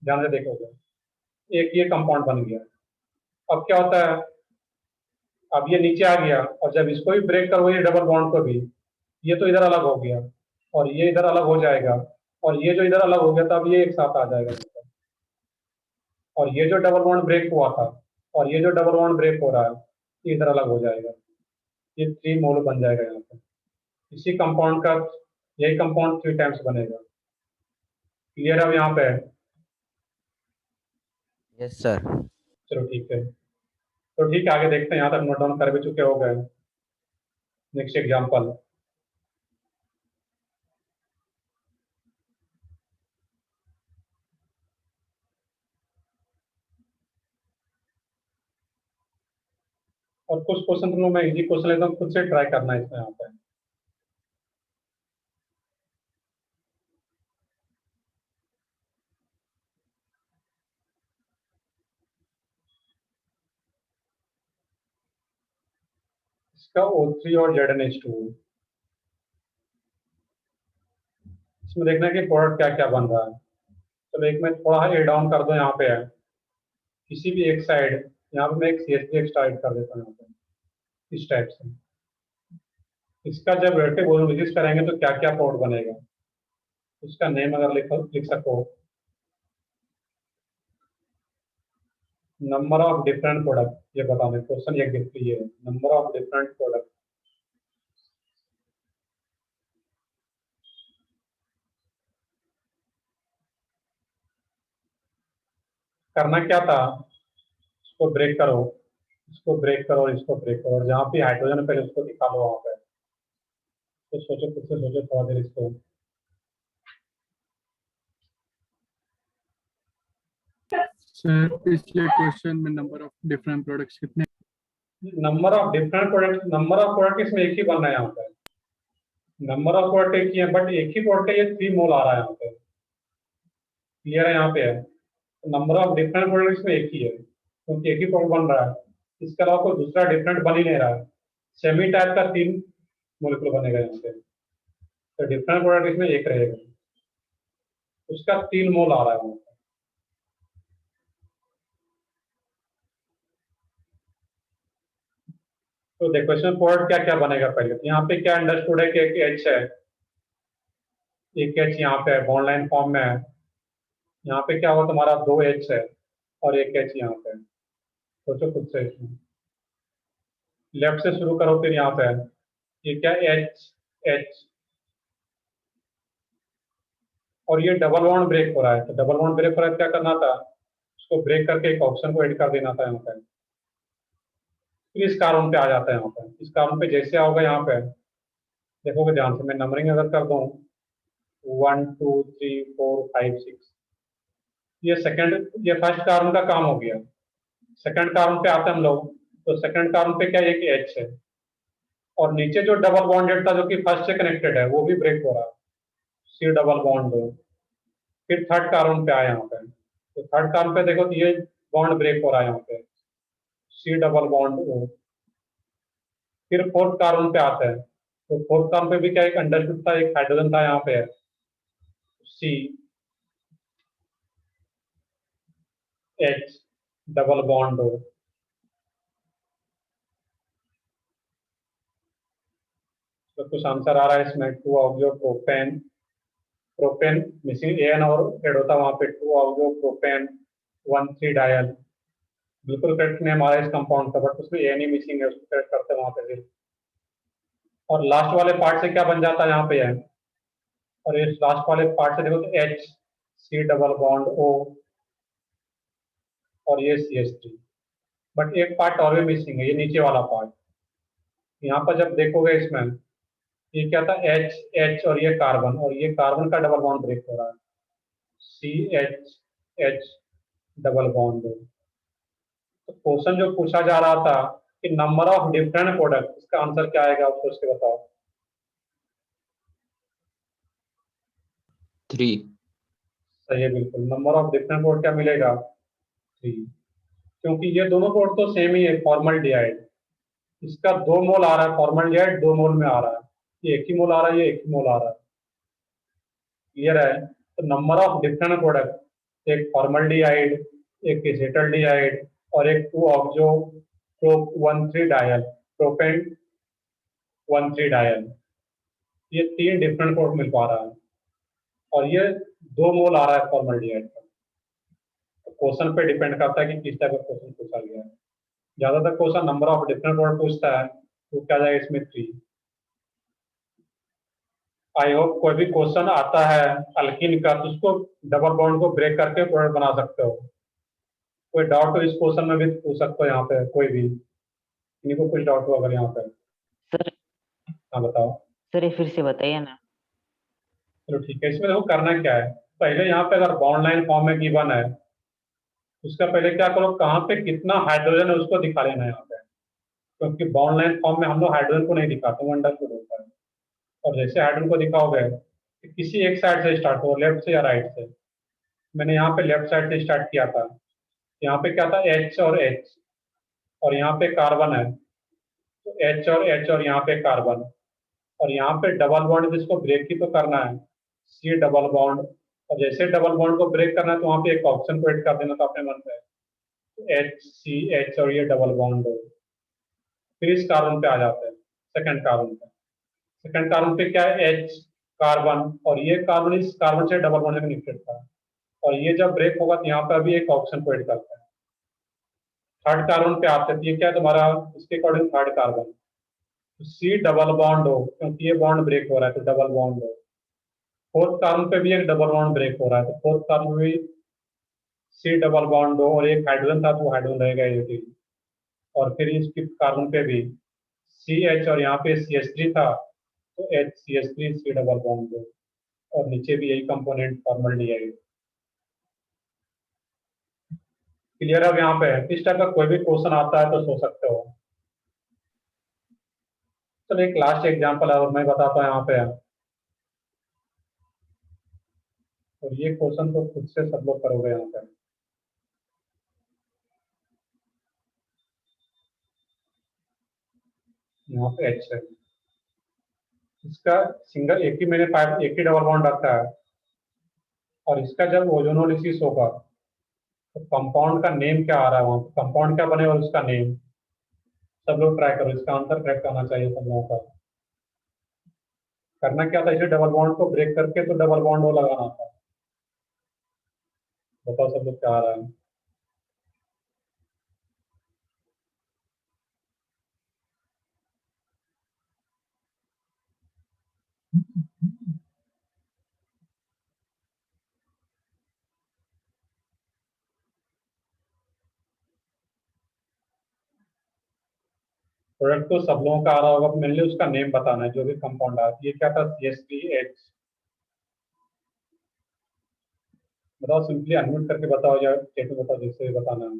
ध्यान से देखोगे एक ये कंपाउंड बन गया। अब क्या होता है, अब ये नीचे आ गया और जब इसको भी ब्रेक करोगे ये डबल बॉन्ड को भी, ये तो इधर अलग हो गया और ये इधर अलग हो जाएगा, और ये जो इधर अलग हो गया था अब ये एक साथ आ जाएगा। और ये जो डबल बॉन्ड ब्रेक हुआ था और ये जो डबल बॉन्ड ब्रेक हो रहा है ये इधर अलग हो जाएगा, ये 3 मोल बन जाएगा यहाँ पे। इसी कंपाउंड का यही कंपाउंड 3 टाइम्स बनेगा। क्लियर अब यहाँ पे? Yes sir. चलो ठीक है, तो ठीक है आगे देखते हैं, यहाँ तक नोट डाउन कर भी चुके हो गए। Next example. और कुछ क्वेश्चन तुम लोग मैं इजी क्वेश्चन लेता हूँ, खुद से ट्राई करना है इसमें यहाँ पे। इसका O3 और ZnH2, इसमें देखना है कि प्रोडक्ट क्या क्या बन रहा है। चलो एक मैं थोड़ा ए डाउन कर दो, यहाँ पे है किसी भी एक साइड, यहाँ पे मैं एक CH3 एक्स्ट्रा ऐड कर देता हूँ यहाँ पे इस टाइप से। इसका जब रिलेटिव वोल्यूमेट्रिक करेंगे तो क्या क्या प्रोडक्ट बनेगा, उसका नेम अगर लिख सको, नंबर ऑफ डिफरेंट प्रोडक्ट, ये बताने क्वेश्चन ये गिफ्ट है, नंबर ऑफ डिफरेंट प्रोडक्ट। करना क्या था, इसको ब्रेक करो, इसको ब्रेक करो और इसको ब्रेक करो, और जहाँ पे हाइड्रोजन पहले उसको दिखा लो वहाँ पे। तो सोचो, खुद से सोचो थोड़ा देर इसको। सर पिछले क्वेश्चन में नंबर ऑफ डिफरेंट प्रोडक्ट्स कितने? Number of different product, number of product इसमें एक ही बन रहा है यहाँ पे। नंबर ऑफ प्रोडक्ट एक ही है, बट एक ही प्रोडक्ट ये 3 मोल आ रहा है यहाँ पे। क्लियर है यहाँ पे है, नंबर ऑफ डिफरेंट प्रोडक्ट इसमें एक ही है क्योंकि एक ही प्रोडक्ट बन रहा है। इसके अलावा कोई दूसरा डिफरेंट बन ही नहीं रहा है। सेमी टाइप का 3 मोलिक्यूल बनेगा यहाँ पे, तो डिफरेंट प्रोडक्ट इसमें एक रहेगा, उसका 3 मोल आ रहा है वहाँ पे। तो देखो इसमें प्रोडक्ट क्या क्या बनेगा पहले, तो यहाँ पे क्या अंडरस्टूड है कि एक एच है, एक एच यहाँ पे बॉन्ड लाइन फॉर्म में है। यहाँ पे क्या हुआ तुम्हारा 2 एच है और एक एच यहाँ पे है। सोचो खुद से, इसमें लेफ्ट से शुरू करो, फिर यहाँ पे है ये क्या एच एच, और ये डबल बॉन्ड ब्रेक हो रहा है। तो डबल बॉन्ड ब्रेक हो रहा है, क्या करना था, उसको ब्रेक करके एक ऑप्शन को ऐड कर देना था यहाँ पे। फिर इस कार्बन पे आ जाता है यहाँ पे, इस कार्बन पे जैसे आओगे यहाँ पे देखोगे ध्यान से, मैं नंबरिंग अगर कर दूँ 1 2 3 4 5 6, ये सेकंड, ये फर्स्ट कार्बन का काम हो गया। सेकंड कार्बन पे आते हैं हम लोग, तो सेकंड कार्बन पे क्या एक एच है, और नीचे जो डबल बॉन्डेड था जो कि फर्स्ट से कनेक्टेड है वो भी ब्रेक हो रहा है, सी डबल बॉन्ड दो। फिर थर्ड कार्बन पे आया यहाँ पे, तो थर्ड कार्बन पे देखो तो ये बॉन्ड ब्रेक हो रहा है यहाँ पे, सी डबल बॉन्ड ओ। फिर फोर्थ कार्बन पे आते हैं, तो फोर्थ टर्म पे भी क्या एक अंडरस्टूड था, एक हाइड्रोजन था यहाँ पे है सी एच डबल बॉन्ड हो। तो कुछ आंसर आ रहा है इसमें, two oxo propane, propane missing an और एड होता वहां पे, टू ऑक्सियो प्रोपेन 1,3 डायल। बिल्कुल करेक्ट नहीं हमारा इस कंपाउंड का, बट उसमें एन ही मिसिंग है, उसको करेक्ट करते हैं वहां पे फिर। और लास्ट वाले पार्ट से क्या बन जाता है यहाँ पे है, और इस लास्ट वाले पार्ट से देखो तो H C double bond O और ये सी एच थ्री। बट एक पार्ट और भी मिसिंग है, ये नीचे वाला पार्ट। यहाँ पर जब देखोगे इसमें, ये क्या था, एच एच और ये कार्बन का डबल बॉन्ड ब्रेक हो रहा है, C H H double bond. तो क्वेश्चन जो पूछा जा रहा था कि नंबर ऑफ डिफरेंट प्रोडक्ट, इसका आंसर क्या आएगा, आप सोच के बताओ। 3. सही है बिल्कुल, नंबर ऑफ डिफरेंट प्रोडक्ट क्या मिलेगा, 3। क्योंकि ये दोनों प्रोडक्ट तो सेम ही है, फॉर्मल्डिहाइड। इसका 2 मोल आ रहा है, फॉर्मल्डिहाइड 2 मोल में आ रहा है, ये 1 ही मोल आ रहा है, ये 1 ही मोल आ रहा है। क्लियर है। तो नंबर ऑफ डिफरेंट प्रोडक्ट, एक फॉर्मल्डिहाइड, एक एसिटल्डिहाइड और एक 2 oxo prop 1,3 dial, propane 1,3 dial, ये 3 डिफरेंट प्रोडक्ट मिल पा रहा है, और ये 2 मोल आ रहा है फॉर्मल्डिहाइड का। तो क्वेश्चन पे डिपेंड करता है कि किस टाइप का क्वेश्चन पूछा गया है। ज्यादातर question number of different product पूछता है, तो क्या जाएगा इसमें 3। आई होप कोई भी क्वेश्चन आता है अल्कीन का, तो उसको डबल बॉन्ड को ब्रेक करके प्रोडक्ट बना सकते हो। कोई डाउट हो इस क्वेश्चन में भी पूछ सकते हो यहाँ पे, कोई भी इनको कुछ डाउट हो अगर यहाँ पे। सर हाँ बताओ। सर ये फिर से बताइए ना। चलो ठीक है, इसमें देखो करना क्या है, पहले यहाँ पे अगर बॉन्ड लाइन फॉर्म में गिवन है, उसका पहले क्या करो, कहाँ पे कितना हाइड्रोजन है उसको दिखा लेना है यहाँ पे। क्योंकि बॉन्ड लाइन फॉर्म में हम लोग हाइड्रोजन को नहीं दिखाते, वो अंडरस्टूड होता है। और जैसे हाइड्रोजन को दिखाओगे कि किसी एक साइड से स्टार्ट हो, लेफ्ट से या राइट से। मैंने यहाँ पे लेफ्ट साइड से स्टार्ट किया था। यहाँ पे क्या था, एच और एच, और यहाँ पे कार्बन है, तो एच और यहाँ पे कार्बन, और यहाँ पे डबल बॉन्ड जिसको ब्रेक ही तो करना है, सी डबल बॉन्ड। और जैसे डबल बॉन्ड को ब्रेक करना है तो वहाँ पे एक ऑप्शन को ऐड कर देना था अपने मन पे, एच सी एच और ये डबल बॉन्ड हो। फिर इस कार्बन पे आ जाते हैं, सेकंड कार्बन पे। सेकंड कार्बन पे क्या है, एच कार्बन, और ये कार्बन इस कार्बन से डबल बॉन्ड में कनेक्टेड था, और ये जब ब्रेक होगा तो यहाँ पे अभी एक ऑप्शन को ऐड करते हैं। थर्ड कार्बन पे आते हैं, तो ये क्या है तुम्हारा, इसके according third carbon, C double bond हो, क्योंकि ये बॉन्ड ब्रेक हो रहा है तो डबल बॉन्ड हो। फोर्थ कार्बन पे भी एक डबल बॉन्ड ब्रेक हो रहा है, तो फोर्थ कार्बन में भी सी डबल बॉन्ड हो, और एक हाइड्रोजन था तो हाइड्रोजन रहेगा ये। और फिर इस फिफ्थ कार्बन पे भी सी एच और यहाँ पे सी एच थ्री था, तो H C H three C double bond हो, और नीचे भी यही कंपोनेंट फॉर्मल्डिहाइड। क्लियर है अब यहाँ पे, इस टाइप का कोई भी क्वेश्चन आता है तो सोच सकते हो। चलो एक लास्ट एग्जांपल है और मैं बताता हूँ यहाँ पे। और ये क्वेश्चन तो खुद से सब लोग करोगे यहाँ पे। यहाँ पे एच है, इसका सिंगल एक ही मैंने पाइप, एक ही डबल बॉन्ड रखा है, और इसका जब ओजोनोलिसिस होगा तो कंपाउंड का नेम क्या आ रहा है वहाँ पे, कंपाउंड क्या बनेगा और उसका नेम। सब लोग ट्राई करो, इसका आंसर करेक्ट करना चाहिए सब लोगों का। करना क्या था, इसे डबल बॉन्ड को ब्रेक करके तो डबल बॉन्ड वो लगाना था। बताओ सब लोग क्या आ रहा है। प्रोडक्ट तो सब लोगों का आ रहा होगा, मेनली उसका नेम बताना है जो भी कंपाउंड आ। ये क्या था, CH3H। बताओ सिंपली अनम्यूट करके बताओ या चैट में बताओ, जैसे बताना है।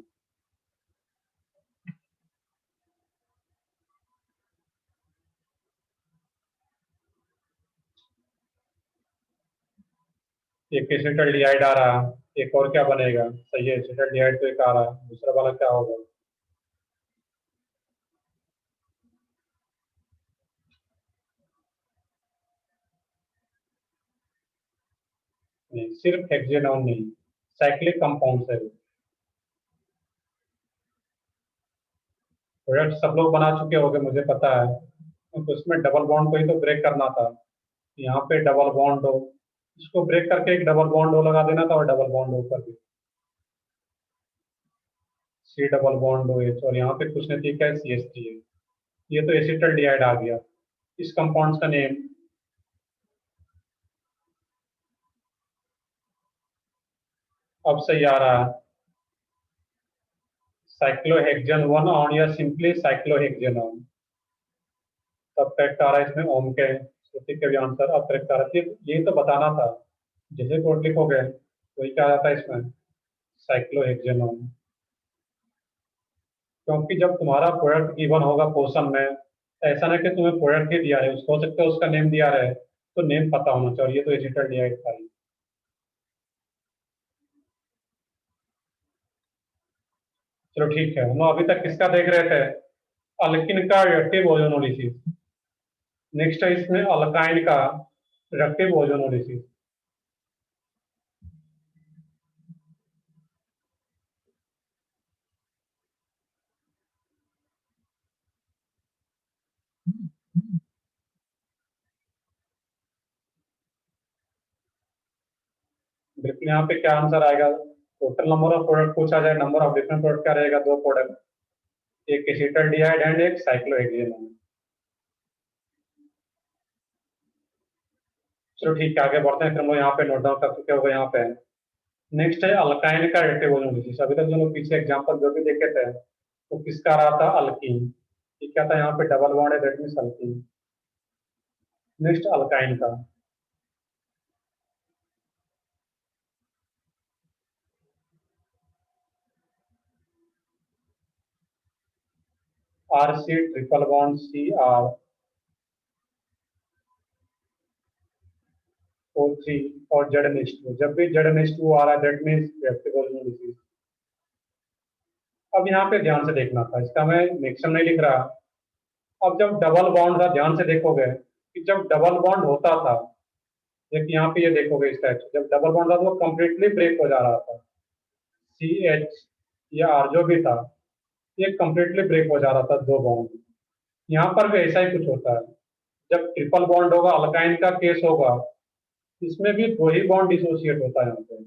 एक एसिटल्डिहाइड आ रहा है, एक और क्या बनेगा, सही है एसिटल्डिहाइड तो एक आ रहा है, दूसरा वाला क्या होगा। नहीं, सिर्फ हेक्सेनॉन नहीं, साइक्लिक कंपाउंड है। प्रोडक्ट सब लोग बना चुके होंगे, मुझे पता है, तो उसमें डबल बॉन्ड को ही तो ब्रेक करना था। यहाँ पे डबल बॉन्ड हो, इसको ब्रेक करके एक डबल बॉन्ड हो लगा देना था, और डबल बॉन्ड हो कर भी सी डबल बॉन्ड हो एच, और यहाँ पे कुछ नहीं ठीक है, CH3 है। ये तो एसिटल्डिहाइड आ गया। इस कंपाउंड का नेम अब सही आ रहा है, साइक्लोहेक्सेन 1 ऑन या सिंपली साइक्लोहेक्सेनॉन। तब करेक्ट आ रहा है इसमें ओम के श्रुति के भी आंसर अब करेक्ट आ रहा है। यही तो बताना था, जैसे कोड लिखोगे वही क्या आ जाता है इसमें, साइक्लोहेक्सेनॉन। क्योंकि जब तुम्हारा प्रोडक्ट गिवन होगा क्वेश्चन में, ऐसा नहीं कि तुम्हें प्रोडक्ट ही दिया है, उसको हो सकता है उसका नेम दिया है, तो नेम पता होना चाहिए। ये तो एसिटल्डिहाइड था ही। चलो ठीक है, हम अभी तक किसका देख रहे थे, अल्किन का रिएक्टिव ओजोनोलिसिस। नेक्स्ट है इसमें अल्काइन का रिएक्टिव ओजोनोलिसिस। बिल्कुल, यहाँ पे क्या आंसर आएगा, टोटल नंबर ऑफ प्रोडक्ट पूछा जाए, नंबर ऑफ डिफरेंट प्रोडक्ट क्या रहेगा, 2 प्रोडक्ट, एक एसिटल्डिहाइड एंड एक साइक्लोहेक्सेनॉन। चलो ठीक है, आगे बढ़ते हैं, फिर हम लोग यहाँ पे नोट डाउन कर चुके होगा। यहाँ पे नेक्स्ट है अल्काइन का रिएक्टिव ओजोनोलिसिस। अभी तक जो लोग पीछे एग्जांपल जो भी देखे थे वो किसका रहा था, अल्कीन। ये क्या था, यहाँ पे डबल बॉन्ड है, that means alkyne. Next alkyne का RC triple bond CR O3 और ZNH2। जब भी ZNH2 आ रहा है दैट मींस रिएक्टिव ओजोनोलिसिस। अब यहाँ पे ध्यान से देखना था, इसका मैं नेक्स्ट नहीं लिख रहा। अब जब डबल बॉन्ड था, ध्यान से देखोगे कि जब डबल बॉन्ड होता था, देखिए यहाँ पे ये देखोगे इस टाइप से, जब डबल बॉन्ड था तो वो कंप्लीटली ब्रेक हो जा रहा था। CH या R जो भी था, ये कंप्लीटली ब्रेक हो जा रहा था, 2 बॉन्ड। यहाँ पर भी ऐसा ही कुछ होता है। जब ट्रिपल बॉन्ड होगा, अल्काइन का केस होगा, इसमें भी 2 ही बॉन्ड डिसोसिएट होता है यहाँ पे।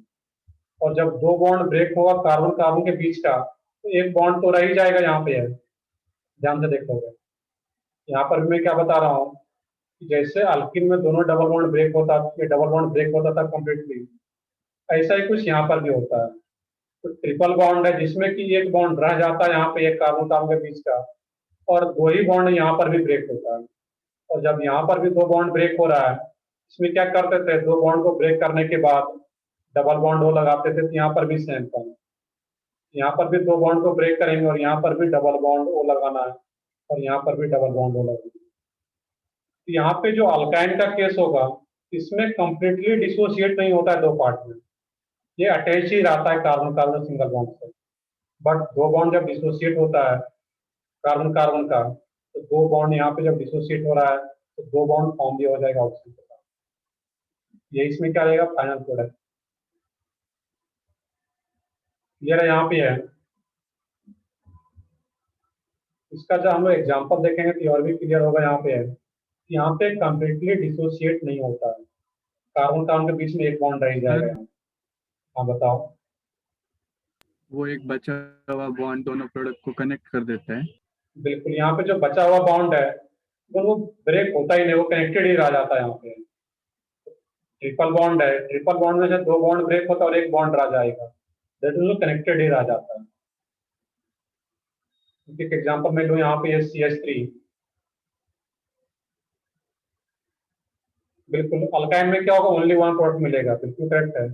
और जब 2 बॉन्ड ब्रेक होगा कार्बन कार्बन के बीच का, तो एक बॉन्ड तो रह ही जाएगा यहाँ पे है। ध्यान से देखोगे यहाँ पर भी मैं क्या बता रहा हूँ, जैसे अल्किन में दोनों डबल बॉन्ड ब्रेक होता, ये डबल बॉन्ड ब्रेक होता था कंप्लीटली, ऐसा ही कुछ यहाँ पर भी होता है। तो ट्रिपल बॉन्ड है जिसमें कि एक बॉन्ड रह जाता है यहाँ पे एक कार्बन कार्बन के बीच का, और 2 ही बॉन्ड यहाँ पर भी ब्रेक होता है। और जब यहाँ पर भी 2 बॉन्ड ब्रेक हो रहा है, इसमें क्या करते थे, 2 बॉन्ड को ब्रेक करने के बाद डबल बॉन्ड वो लगाते थे, तो यहाँ पर भी सेम था। यहाँ पर भी 2 बॉन्ड को ब्रेक करेंगे और यहाँ पर भी डबल बॉन्ड वो लगाना है, और यहाँ पर भी डबल बॉन्ड वो लगाना है। तो यहाँ पे जो अल्काइन का केस होगा, इसमें कंप्लीटली डिसोसिएट नहीं होता है 2 पार्ट में, ये अटैच ही रहता है कार्बन कार्बन सिंगल बॉन्ड से। बट 2 बॉन्ड जब डिसोसिएट होता है कार्बन कार्बन का, तो 2 बॉन्ड यहाँ पे जब डिसोसिएट हो रहा है, तो 2 बॉन्ड फॉर्म भी हो जाएगा ऑक्सीजन के साथ। ये इसमें क्या रहेगा, फाइनल प्रोडक्ट। क्लियर है, यहाँ पे है। इसका जब हम लोग एग्जाम्पल देखेंगे तो और भी क्लियर होगा। यहाँ पे है, यहाँ पे कंप्लीटली डिसोसिएट नहीं होता है, कार्बन कार्बन के बीच में एक बॉन्ड रह जाएगा यहाँ। हाँ बताओ। वो एक बचा हुआ बॉन्ड दोनों प्रोडक्ट को कनेक्ट कर देता है। बिल्कुल, यहाँ पे जो बचा हुआ बॉन्ड है वो ब्रेक होता ही नहीं, वो कनेक्टेड ही रह जाता है। यहाँ पे ट्रिपल बॉन्ड है, ट्रिपल बॉन्ड में से 2 बॉन्ड ब्रेक होता है और एक बॉन्ड रह जाएगा, दैट मींस वो कनेक्टेड ही रह जाता है। एक एग्जांपल मैं लूँ, यहाँ पे CH3। बिल्कुल, अल्काइन में क्या होगा, ओनली 1 प्रोडक्ट मिलेगा, बिल्कुल करेक्ट है।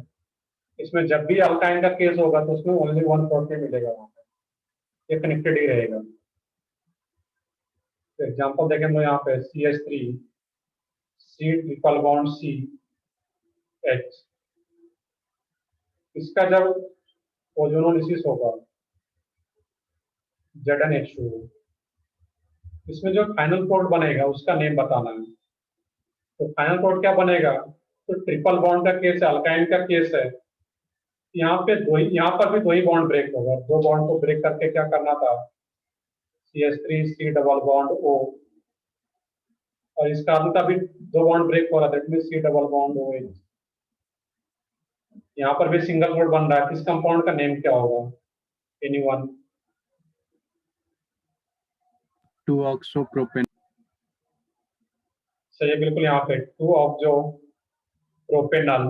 इसमें जब भी अल्काइन का केस होगा तो उसमें ओनली 1 प्रोडक्ट ही मिलेगा, वहाँ पे ये कनेक्टेड ही रहेगा। तो एग्जांपल देखें तो यहाँ पे CH3 C triple bond CH, इसका जब ओजोनोलिसिस होगा ZnH2, इसमें जो फाइनल प्रोडक्ट बनेगा उसका नेम बताना है। तो फाइनल प्रोडक्ट क्या बनेगा, तो ट्रिपल बॉन्ड का केस है, अल्काइन का केस है, यहाँ पे यहाँ पर भी दो ही बॉन्ड ब्रेक होगा। दो बॉन्ड को ब्रेक करके क्या करना था, CH3 C double bond O, और इस कार्बन का भी दो बॉन्ड ब्रेक हो रहा है, that means C double bond OH। यहाँ पर भी सिंगल बॉन्ड बन रहा है, इस कंपाउंड का नेम क्या होगा, एनीवन? 2-ऑक्सोप्रोपेन। सही है बिल्कुल, यहाँ पे 2-ऑक्सो प्रोपेनल।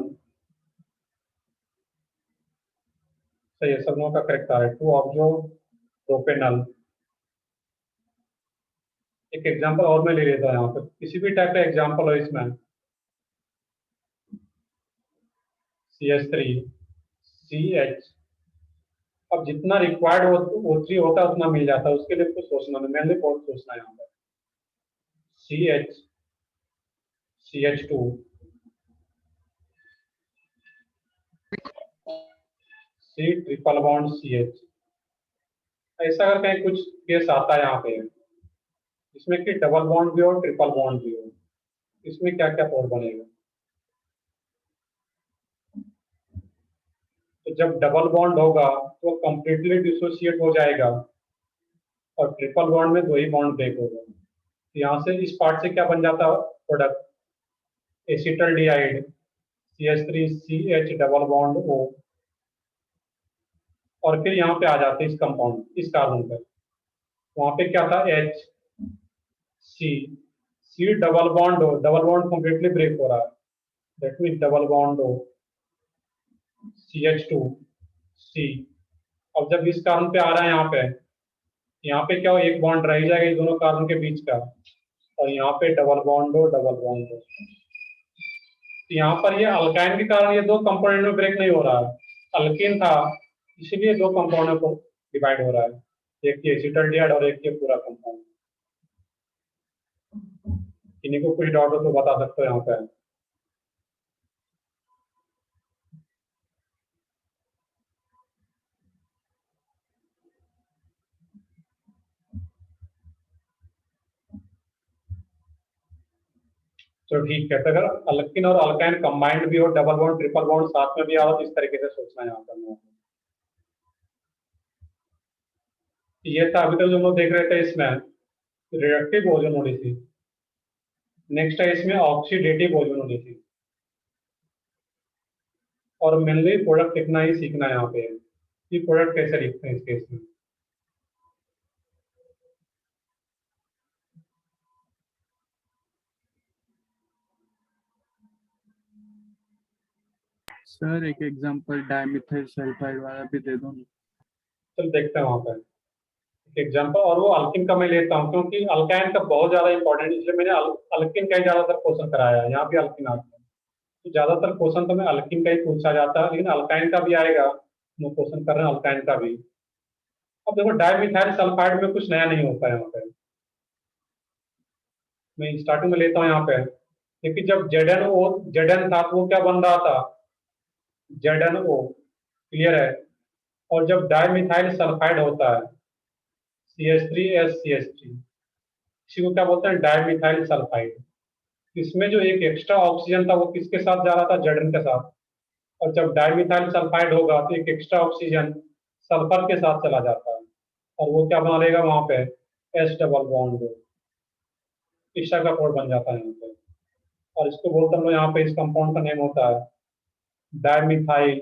सही है, सब लोगों का करेक्ट आ रहा है, 2-ऑक्सो प्रोपेनल। एक एग्जांपल और मैं ले लेता हूँ, यहाँ पे किसी भी टाइप का एग्जांपल हो इसमें, CH3 CH। अब जितना रिक्वायर्ड O3 होता है उतना मिल जाता है, उसके लिए कुछ सोचना नहीं, मेनली बहुत सोचना है यहाँ पर। CH CH2 C triple bond CH। ऐसा अगर कहीं कुछ केस आता है यहाँ पे, इसमें कि डबल बॉन्ड भी हो ट्रिपल बॉन्ड भी हो, इसमें क्या क्या कोड बनेगा? तो जब डबल बॉन्ड होगा तो कंप्लीटली डिसोसिएट हो जाएगा, और ट्रिपल बॉन्ड में दो ही बॉन्ड ब्रेक होगा। तो यहाँ से इस पार्ट से क्या बन जाता product, acetaldehyde CH3CH double bond O, और फिर यहाँ पे आ जाते इस कंपाउंड, इस कार्बन पर, वहां पे क्या था, H C double bond O, double bond completely break हो रहा है, that mean double bond O CH2 C। अब जब इस कार्बन पे आ रहा है यहाँ पे क्या हो, एक बॉन्ड रह जाएगा इन दोनों कार्बन के बीच का, और यहाँ पे double bond O double bond O। तो यहाँ पर ये अल्काइन के कारण ये दो कंपोनेंट में ब्रेक नहीं हो रहा है, अल्कीन था इसीलिए दो कंपाउंड को डिवाइड हो रहा है, एक ये एसिटल्डिहाइड और एक ये पूरा कंपाउंड। इन्हीं को कुछ डाउट हो तो बता सकते हो यहाँ पे। तो ठीक है, तो अगर अल्कीन और अल्काइन कंबाइंड भी हो, डबल बॉन्ड ट्रिपल बॉन्ड साथ में भी आओ, तो इस तरीके से सोचना है यहाँ पर। ये था अभी तक जो हम लोग देख रहे थे, इसमें रिडक्टिव ओजोनोलिसिस। नेक्स्ट है इसमें ऑक्सीडेटिव ओजोनोलिसिस, और मेनली प्रोडक्ट लिखना ही सीखना है यहाँ पे कि प्रोडक्ट कैसे लिखते हैं इस केस में। सर एक एग्जांपल डाइमिथाइल सल्फाइड वाला भी दे दो ना। चल देखते हैं वहाँ पे एग्जाम्पल, और वो अल्किन का मैं लेता हूँ क्योंकि अल्काइन का बहुत ज्यादा इंपॉर्टेंट, इसलिए मैंने अल्किन का ही ज्यादातर क्वेश्चन कराया है। यहाँ भी अल्किन आता है, तो ज्यादातर क्वेश्चन तो मैं अल्किन का ही पूछा जाता है, लेकिन अल्काइन का भी आएगा, हम क्वेश्चन कर रहे हैं अल्काइन का भी। अब देखो डाइमिथाइल सल्फाइड में कुछ नया नहीं होता है यहाँ पे, मैं स्टार्टिंग में लेता हूँ यहाँ पे, क्योंकि जब जेडन था तो वो क्या बन रहा था, ZnO, क्लियर है। और जब डाइमिथाइल सल्फाइड होता है CH3SCH3, इसी को क्या बोलते हैं, डाइमिथाइल सल्फाइड। इसमें जो एक एक्स्ट्रा ऑक्सीजन था वो किसके साथ जा रहा था, Zn के साथ, और जब डाइमिथाइल सल्फाइड होगा तो एक एक्स्ट्रा ऑक्सीजन सल्फर के साथ चला जाता है, और वो क्या बना लेगा वहां पे, S डबल बॉन्ड, ईशा का कोड बन जाता है यहाँ पे। और इसको बोलते हैं हम लोग यहाँ पे, इस कंपाउंड का नेम होता है डाइमिथाइल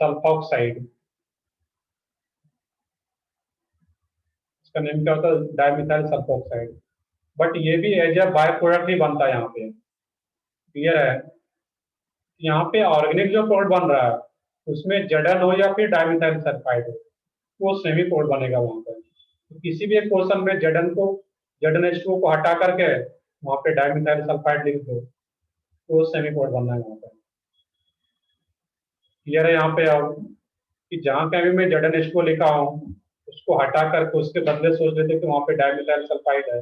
सल्फॉक्साइड। इसका नेम क्या होता है, डाइमिथाइल सल्फॉक्साइड। बट ये भी एज ए बाय प्रोडक्ट ही बनता है यहाँ पे, क्लियर है। यहाँ पे ऑर्गेनिक जो प्रोडक्ट बन रहा है उसमें Zn हो या फिर डाइमिथाइल सल्फाइड हो, वो सेमी कोड बनेगा वहां पर। तो किसी भी एक पोर्शन में ZnH2 को हटा करके वहां पे डाइमिथाइल सल्फाइड लिख दो, तो वो सेमी कोड बनना है वहां पर, क्लियर है। यहाँ पे अब कि जहाँ कहीं भी मैं ZnH2 लिखा हूँ उसको हटा करके उसके बदले सोच लेते कि वहां पे डाइमिथाइल सल्फाइड है,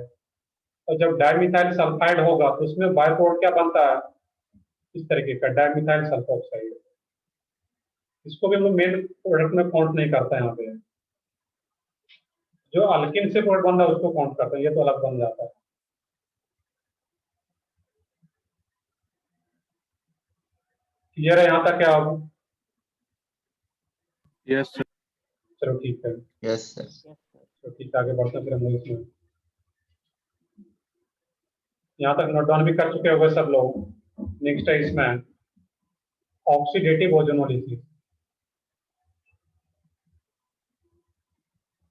और जब डाइमिथाइल सल्फाइड होगा तो उसमें बाय प्रोडक्ट क्या बनता है, इस तरीके का डाइमिथाइल सल्फॉक्साइड। इसको भी हम लोग मेन प्रोडक्ट में काउंट नहीं करते हैं यहाँ पे, जो अल्किन से प्रोडक्ट बन रहा है उसको काउंट करते हैं, ये तो अलग बन जाता है। क्लियर है यहाँ तक क्या अब? Yes sir. चलो ठीक है, यस सर। तो ठीक है, आगे बढ़ते हैं फिर हम लोग इसमें। यहाँ तक नोट डाउन भी कर चुके होंगे सब लोग। नेक्स्ट है इसमें ऑक्सीडेटिव ओजोनोलिसिस।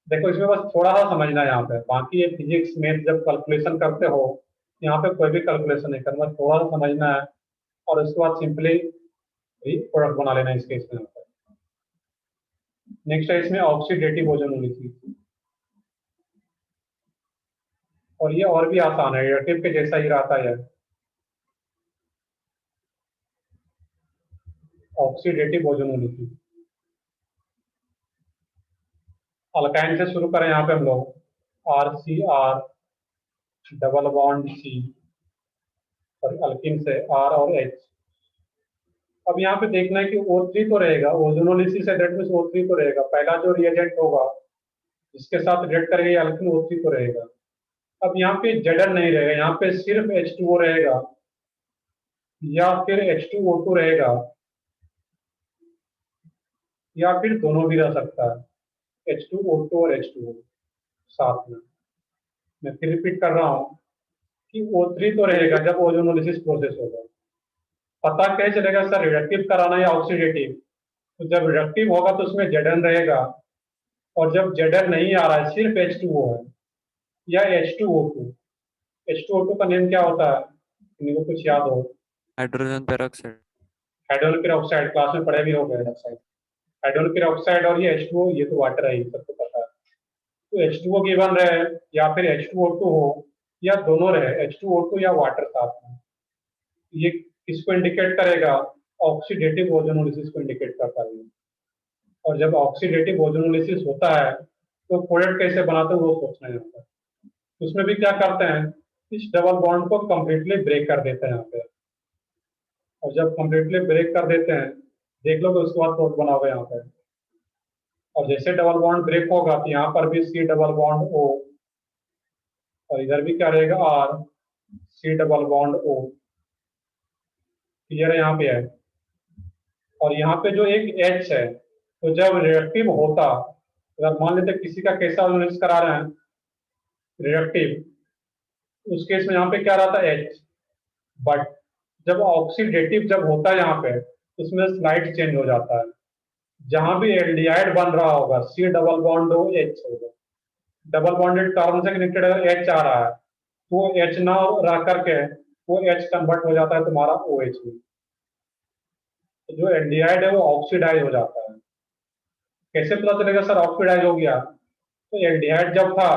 देखो इसमें बस थोड़ा सा समझना है यहाँ पे, बाकी ये फिजिक्स में जब कैलकुलेशन करते हो यहाँ पे कोई भी कैलकुलेशन नहीं करना, बस थोड़ा सा समझना है और उसके बाद सिंपली भी प्रोडक्ट बना लेना है इस केस में। नेक्स्ट है इसमें ऑक्सीडेटिव ओजोनोलिसिस, और ये और भी आसान है, रिएक्टिव के जैसा ही रहता है। ऑक्सीडेटिव ओजोनोलिसिस अल्काइन से शुरू करें यहाँ पे हम लोग, RCr डबल बॉन्ड C, और अल्किन से R और H। अब यहाँ पे देखना है कि O3 तो रहेगा, ओजोनोलिसिस है दैट मींस O3 तो रहेगा, पहला जो रिएजेंट होगा जिसके साथ रिएक्ट करेंगे अल्किन O3 तो रहेगा। अब यहाँ पे Zn नहीं रहेगा, यहाँ पे सिर्फ H2O रहेगा या फिर H2O2 रहेगा, या फिर दोनों भी रह सकता है, H2O2 और H2O साथ में। मैं फिर रिपीट कर रहा हूँ कि O3 तो रहेगा जब ओजोनोलिसिस प्रोसेस होगा। पता कैसे चलेगा सर रिडक्टिव कराना या ऑक्सीडेटिव? तो जब रिडक्टिव होगा तो उसमें Zn रहेगा, और जब Zn नहीं आ रहा है सिर्फ H2O है या H2O2। H2O2 का नेम क्या होता है, किसी को कुछ याद हो? Hydrogen peroxide. Hydrogen peroxide, class में पढ़े भी हो गए। हाइड्रोजन पेरोक्साइड और ये H2O, ये तो वाटर है, ये सबको पता है। तो H2O गिवन रहे या फिर H2O2 हो या दोनों रहे, H2O2 या वाटर साथ में, ये किसको इंडिकेट करेगा? ऑक्सीडेटिव ओजोनोलिसिस को इंडिकेट करता है। और जब ऑक्सीडेटिव ओजोनोलिसिस होता है तो प्रोडक्ट कैसे बनाते हैं वो सोचना है यहाँ पर। उसमें भी क्या करते हैं, इस डबल बॉन्ड को कंप्लीटली ब्रेक कर देते हैं यहाँ पे, और जब कंप्लीटली ब्रेक कर देते हैं देख लो तो उसके बाद प्रोडक्ट बना हुआ यहाँ पे। और जैसे डबल बॉन्ड ब्रेक होगा तो यहाँ पर भी C डबल बॉन्ड O, और इधर भी क्या रहेगा R, C double bond O। Clear है यहाँ पे है। और यहाँ पे जो एक H है, तो जब रिएक्टिव होता, अगर मान लेते किसी का कैसा एनालिसिस करा रहे हैं रिएक्टिव, उस केस में यहाँ पे क्या रहता है H, बट जब ऑक्सीडेटिव जब होता है यहाँ पे उसमें स्लाइड चेंज हो जाता है। जहां भी एल्डिहाइड बन रहा होगा C double bond O H होगा, डबल बॉन्डेड कार्बन से कनेक्टेड अगर H आ रहा है तो H ना रह करके वो H कन्वर्ट हो जाता है तुम्हारा OH में, तो जो एल्डिहाइड है वो ऑक्सीडाइज हो जाता है। कैसे पता चलेगा सर ऑक्सीडाइज हो गया? तो एल्डिहाइड जब था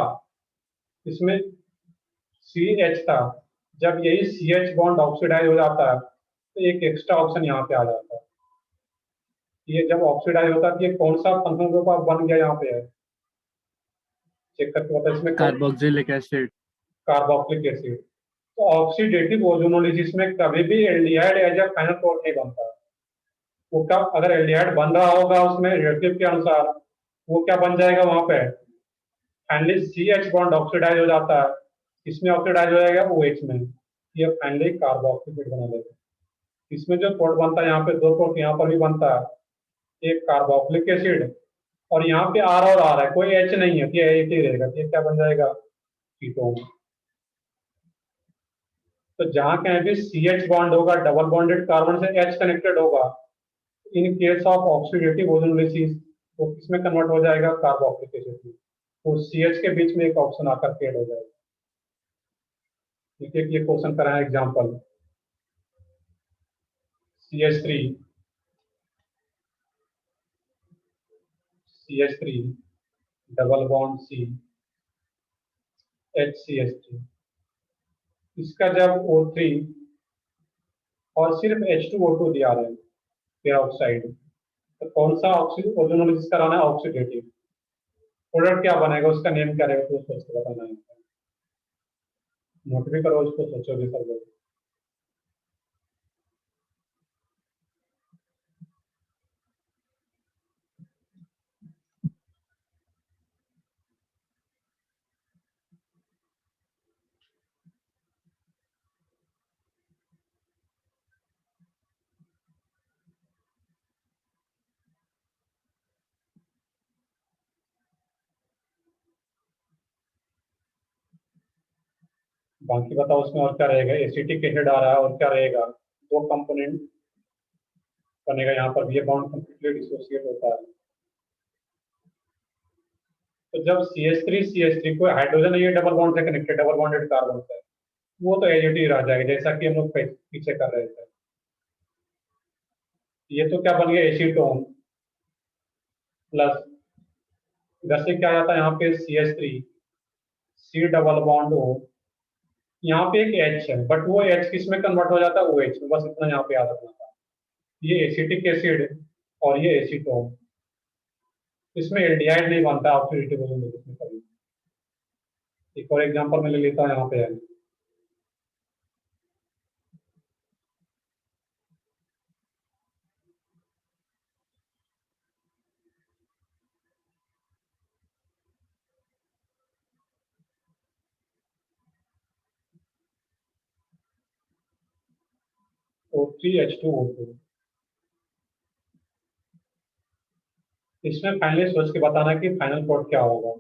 इसमें CH था, जब यही CH बॉन्ड ऑक्सीडाइज हो जाता है तो एक एक्स्ट्रा ऑप्शन यहाँ पे आ जाता है। ये जब ऑक्सीडाइज होता है तो ये कौन सा फंक्शनल ग्रुप अब बन गया यहाँ पे है, चेक करके बताओ इसमें कार्बोक्सिलिक एसिड। Carboxylic acid. तो ऑक्सीडेटिव ओजोनोलिसिस में कभी भी aldehyde as a final product नहीं बनता। वो क्या, अगर एल्डिहाइड बन रहा होगा उसमें रिएक्टिव के अनुसार, वो क्या बन जाएगा वहां पे, फाइनली CH बॉन्ड ऑक्सीडाइज हो जाता है, इसमें ऑक्सीडाइज हो जाएगा OH में, ये फाइनली कार्बोक्सिलेट बना लेगा। इसमें जो प्रोडक्ट बनता है यहाँ पे दो प्रोडक्ट यहाँ पर भी बनता है, एक कार्बोक्सिलिक एसिड, और यहाँ पे R और R है, कोई H नहीं है, ये एक ही रहेगा, ये क्या बन जाएगा, कीटोन। तो जहां कहीं भी CH बॉन्ड होगा डबल बॉन्डेड कार्बन से H कनेक्टेड होगा, in case of oxidative ozonolysis वो किसमें कन्वर्ट हो जाएगा, कार्बोक्सिलिक एसिड में। तो CH के बीच में एक ऑप्शन आकर के ऐड हो जाएगा। देखिए ये क्वेश्चन करा है example, CH3 CH3 double bond C HCH3, इसका जब O3 और सिर्फ H2O2 दिया रहे हैं पेरोक्साइड, तो कौन सा ओजोनोलिसिस कराना है, ऑक्सीडेटिव। प्रोडक्ट क्या बनेगा, उसका नेम क्या रहेगा, तो सोच के बताना है। नोट भी करो उसको, सोचोगे सब लोग। बाकी बताओ उसमें और क्या रहेगा, एसिटिक एसिड आ रहा है और क्या रहेगा, दो कंपोनेंट बनेगा यहाँ पर भी, ये बॉन्ड कंप्लीटली डिसोसिएट होता है। तो जब CH3 को हाइड्रोजन ये डबल बॉन्ड से कनेक्टेड, डबल बॉन्डेड कार्बन से, वो तो एज इट इज रह जाएगा जैसा कि हम लोग पीछे कर रहे थे। ये तो क्या बन गया, एसीटोन प्लस, इधर से क्या आ जाता है यहाँ पे CH3 C double bond O, यहाँ पे एक H है बट वो H किस में कन्वर्ट हो जाता है, OH में, बस इतना यहाँ पे याद रखना था। ये एसिटिक एसिड और ये एसीटोन, इसमें एल्डिहाइड नहीं बनता ऑक्सीडेटिव ओजोन में कभी। एक और एग्जांपल मैं ले लेता हूँ यहाँ पे है, O3H2O2। इसमें फाइनली सोच के बताना कि फाइनल कोड क्या होगा।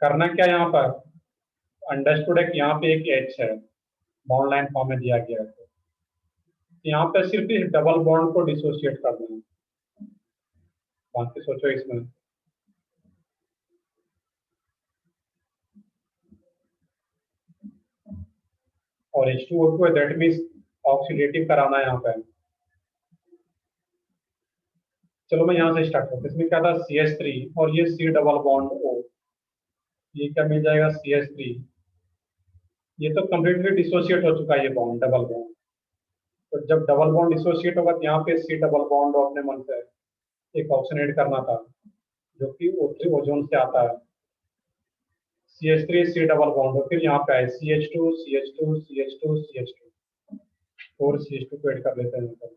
करना क्या यहाँ पर, अंडरस्टूड है कि यहाँ पे एक H है, बॉन्ड लाइन फॉर्म में दिया गया है, तो यहाँ पे सिर्फ इस डबल बॉन्ड को डिसोशिएट करना है, बाकी सोचो इसमें। और H2O2 है, दैट मीन्स ऑक्सीडेटिव कराना है यहाँ पे। चलो मैं यहाँ से स्टार्ट करता हूँ। इसमें क्या था, CH3 और ये C डबल बॉन्ड O, ये क्या मिल जाएगा CH3, ये तो कम्प्लीटली डिसोशिएट हो चुका है ये बॉन्ड, डबल बॉन्ड। तो जब डबल बॉन्ड डिसोशिएट होगा तो यहाँ पे C डबल बॉन्ड अपने मन से एक ऑप्शन ऐड करना था जो कि O3 ओजोन से आता है, CH3 C डबल बॉन्ड, और फिर यहाँ पे आए CH2 CH2 CH2 CH2 और CH2 को ऐड कर लेते हैं यहाँ पर।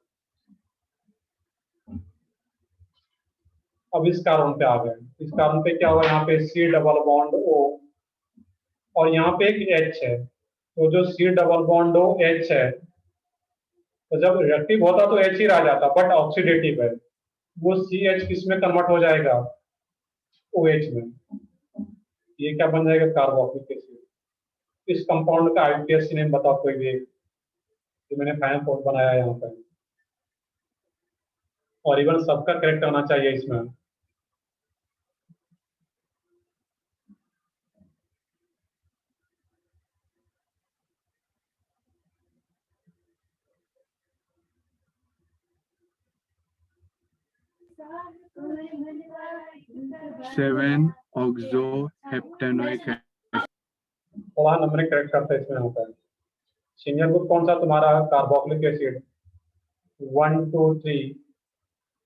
अब इस कार्बन पे आ गए, इस कार्बन पे क्या हुआ, यहाँ पे C डबल बॉन्ड O और यहाँ पे एक H है, तो जो C double bond O H है, तो जब रिएक्टिव होता तो H ही रह जाता, बट ऑक्सीडेटिव है, वो CH किस में कन्वर्ट हो जाएगा, OH में। ये क्या बन जाएगा, कार्बोक्सिलिक एसिड। इस कंपाउंड का IUPAC नेम बताओ कोई भी, जो मैंने फाइनल कोड बनाया है यहाँ पर, और इवन सबका करेक्ट होना चाहिए इसमें। सेवन ऑक्सोहेप्टेनोइक थोड़ा नंबरिंग करेक्ट करते हैं इसमें यहाँ पर। सीनियर ग्रुप कौन सा तुम्हारा, कार्बोक्सिलिक एसिड 1 2 3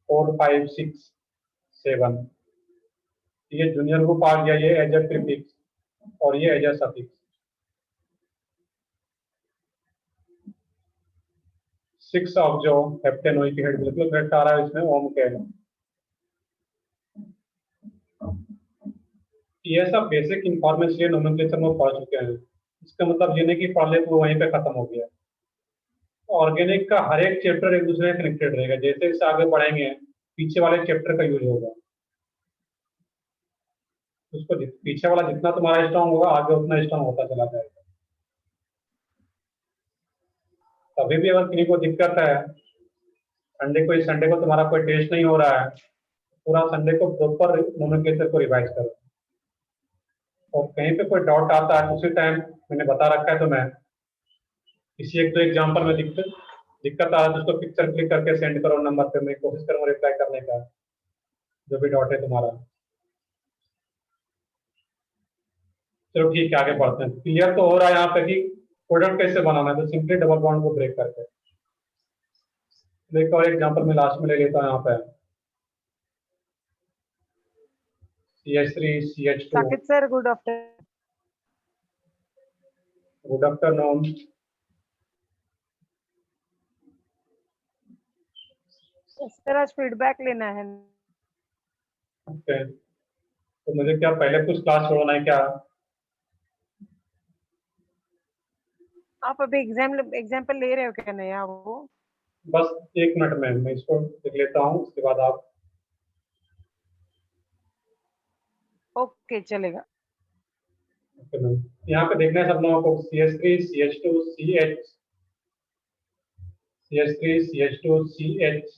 4 5 6 7। ये जूनियर ग्रुप आ गया, ये एज ए प्रीफिक्स और ये as a suffix. 6 oxo heptanoic acid बिल्कुल करेक्ट आ रहा है इसमें, ओम के। ये सब बेसिक इंफॉर्मेशन नोमेनक्लेचर में पढ़ चुके हैं, इसका मतलब ये नहीं कि पढ़ ले तो वहीं पे खत्म हो गया। ऑर्गेनिक का हर एक चैप्टर एक दूसरे से कनेक्टेड रहेगा, जैसे जैसे आगे बढ़ेंगे पीछे वाले चैप्टर का यूज होगा, उसको पीछे वाला जितना तुम्हारा स्ट्रॉन्ग होगा आगे उतना स्ट्रॉन्ग होता चला जाएगा। कभी भी अगर किसी को दिक्कत है, संडे को तुम्हारा कोई टेस्ट नहीं हो रहा है, पूरा संडे को प्रॉपर नोमेनक्लेचर को रिवाइज करो, और कहीं पे कोई डाउट आता है उसी टाइम मैंने बता रखा है, तो मैं किसी एक दो एग्जाम्पल में दिक्कत आ रहा है तो उसको पिक्चर क्लिक करके सेंड करो नंबर पे, मैं कोशिश करूंगा रिप्लाई करने का, जो भी डाउट है तुम्हारा। चलो ठीक है, आगे बढ़ते हैं। क्लियर तो हो रहा है यहाँ पे कि प्रोडक्ट कैसे बनाना है, तो सिंपली डबल बॉन्ड को ब्रेक करके। एक और एग्जाम्पल में लास्ट में ले लेता हूँ यहाँ पे, CH3 CH2। Sakit sir, good afternoon. Good afternoon. Sir आज फीडबैक लेना है। ओके, तो मुझे क्या पहले कुछ क्लास छोड़ना है क्या? आप अभी एग्जाम्पल ले रहे हो क्या नया वो? बस 1 मिनट में मैं इसको लिख लेता हूँ, उसके बाद आप ओके चलेगा। Okay ma'am. यहाँ पे देखना है सब लोगों को CH3 CH2 CH, CH3 CH2 CH,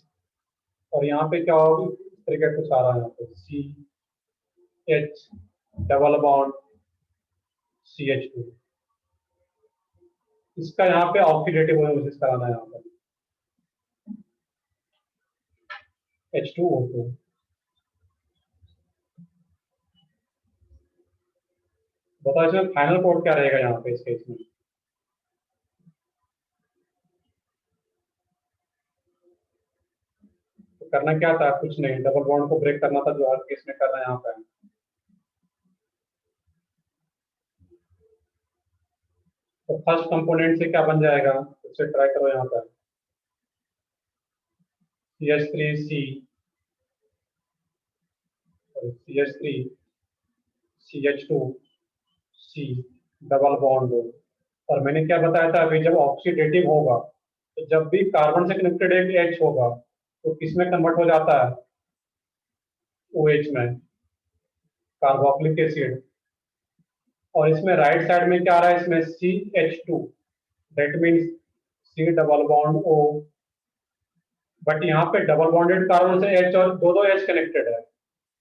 और यहाँ पे क्या होगा, इस तरीके का कुछ आ रहा है यहाँ पे CH डबल बॉन्ड CH2। इसका यहाँ पे ऑक्सीडेटिव एनालिसिस कराना है यहाँ पर H2O2। बताओ इसमें फाइनल कोड क्या रहेगा यहाँ पे इस केस में। तो करना क्या था, कुछ नहीं, डबल बॉन्ड को ब्रेक करना था जो हर केस में कर रहे हैं यहाँ पे। तो फर्स्ट कंपोनेंट से क्या बन जाएगा, उससे ट्राई करो यहाँ पर CH3C, CH3 CH2C double bond. और मैंने क्या बताया था अभी, जब ऑक्सीडेटिव होगा तो जब भी कार्बन से कनेक्टेड एक H होगा तो किसमें कन्वर्ट हो जाता है, OH में, कार्बोक्सिलिक एसिड। और इसमें राइट साइड में क्या आ रहा है, इसमें CH2, that means C double bond O। But यहाँ पे डबल बॉन्डेड कार्बन से H और दो दो H कनेक्टेड है,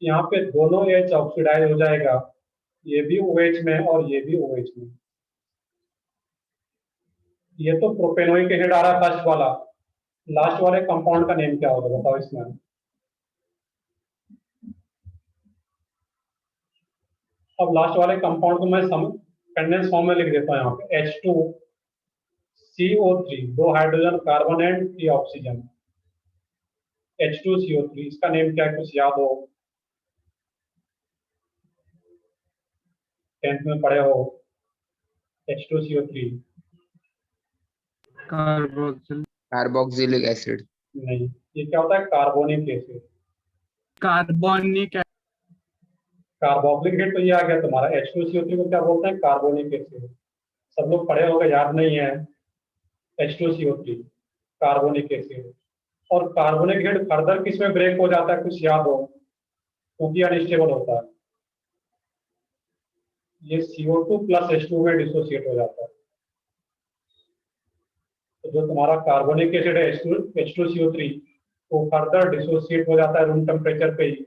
यहाँ पे दोनों H ऑक्सीडाइज हो जाएगा, ये भी OH में और ये भी OH में। ये तो प्रोपेनोइक एसिड आ रहा है फर्स्ट वाला, लास्ट वाले कंपाउंड का नेम क्या होगा बताओ इसमें। अब लास्ट वाले कंपाउंड को मैं कंडेंस फॉर्म में लिख देता हूँ यहाँ पे H2CO3, 2 hydrogen carbon and 3 oxygen, H2CO3। इसका नेम क्या है, कुछ याद हो, 10th में पढ़े हो, H2CO3। Carboxyl carboxylic acid. नहीं, ये क्या होता है, carbonic acid. Carbonic carboxylic acid तो ये आ गया तुम्हारा, H2CO3 को क्या बोलते हैं, कार्बोनिक एसिड। सब लोग पढ़े होगा, याद नहीं है, H2CO3 कार्बोनिक एसिड। और कार्बोनिक एसिड फर्दर किस में ब्रेक हो जाता है, कुछ याद हो, क्योंकि अनस्टेबल होता है, ये CO2 प्लस H2 में डिसोसिएट हो जाता है। तो जो तुम्हारा कार्बोनिक एसिड है H2CO3, वो फर्दर डिसोसिएट हो जाता है रूम टेम्परेचर पे ही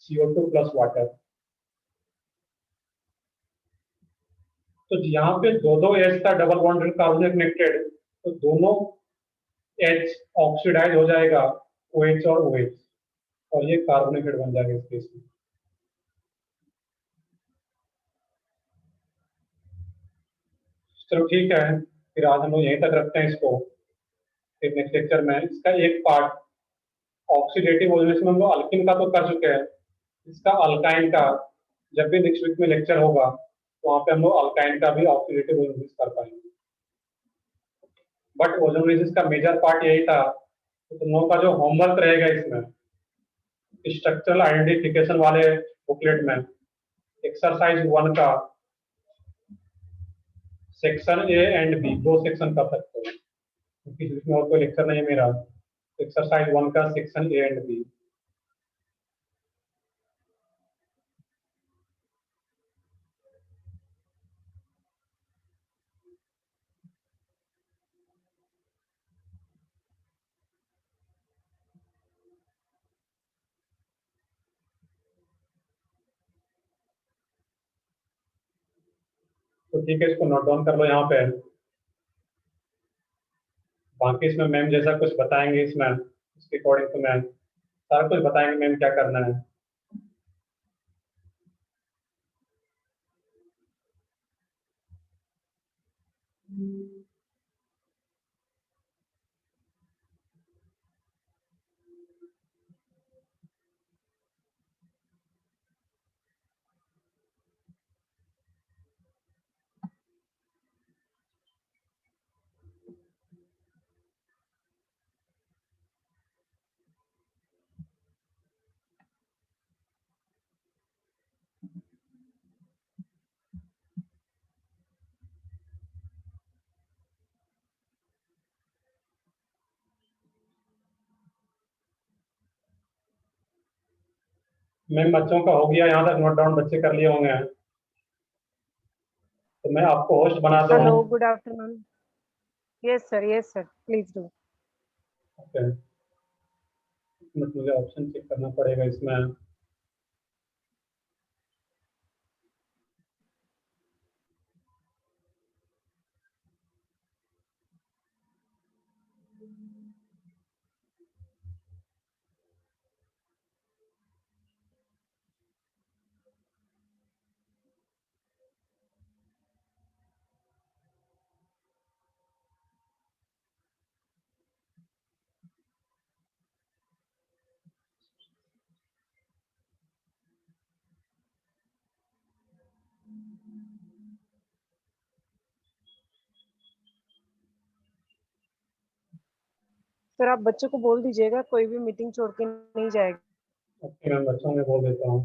CO2 प्लस वाटर। तो यहाँ पे दो दो H था डबल बॉन्डेड कार्बन कनेक्टेड, तो दोनों H ऑक्सीडाइज हो जाएगा, OH और OH, और ये कार्बोनिक एसिड बन जाएगा इस केस में। चलो ठीक है, फिर आज हम लोग यहीं तक रखते हैं इसको, फिर नेक्स्ट लेक्चर में इसका एक पार्ट ऑक्सीडेटिव ओजोनेशन में हम लोग अल्किन का तो कर चुके हैं, इसका अल्काइन का जब भी नेक्स्ट वीक में लेक्चर होगा तो वहाँ पे हम लोग अल्काइन का भी ऑक्सीडेटिव ओजोनेसिस कर पाएंगे। बट ओजोनेसिस का मेजर पार्ट यही था, तो तुम लोगों का जो होमवर्क रहेगा इसमें स्ट्रक्चरल आइडेंटिफिकेशन वाले बुकलेट में एक्सरसाइज 1 का section A and B, 2 section कर सकते हो, क्योंकि इसमें और कोई लेक्चर नहीं है मेरा। एक्सरसाइज 1 का सेक्शन A एंड B। तो ठीक है, इसको नोट डाउन कर लो यहाँ पे। बाकी इसमें मैम जैसा कुछ बताएंगे इसमें, उसके अकॉर्डिंग तो मैम सारा कुछ बताएंगे मैम क्या करना है। मैम बच्चों का हो गया, यहाँ तक नोट डाउन बच्चे कर लिए होंगे, तो मैं आपको होस्ट बना दूँ? Hello, good afternoon. Yes, sir. Please do. Okay, मुझे ऑप्शन चेक करना पड़ेगा इसमें। सर आप बच्चों को बोल दीजिएगा, कोई भी मीटिंग छोड़ के नहीं जाएगा। ओके मैम, बच्चों में बोल देता हूँ।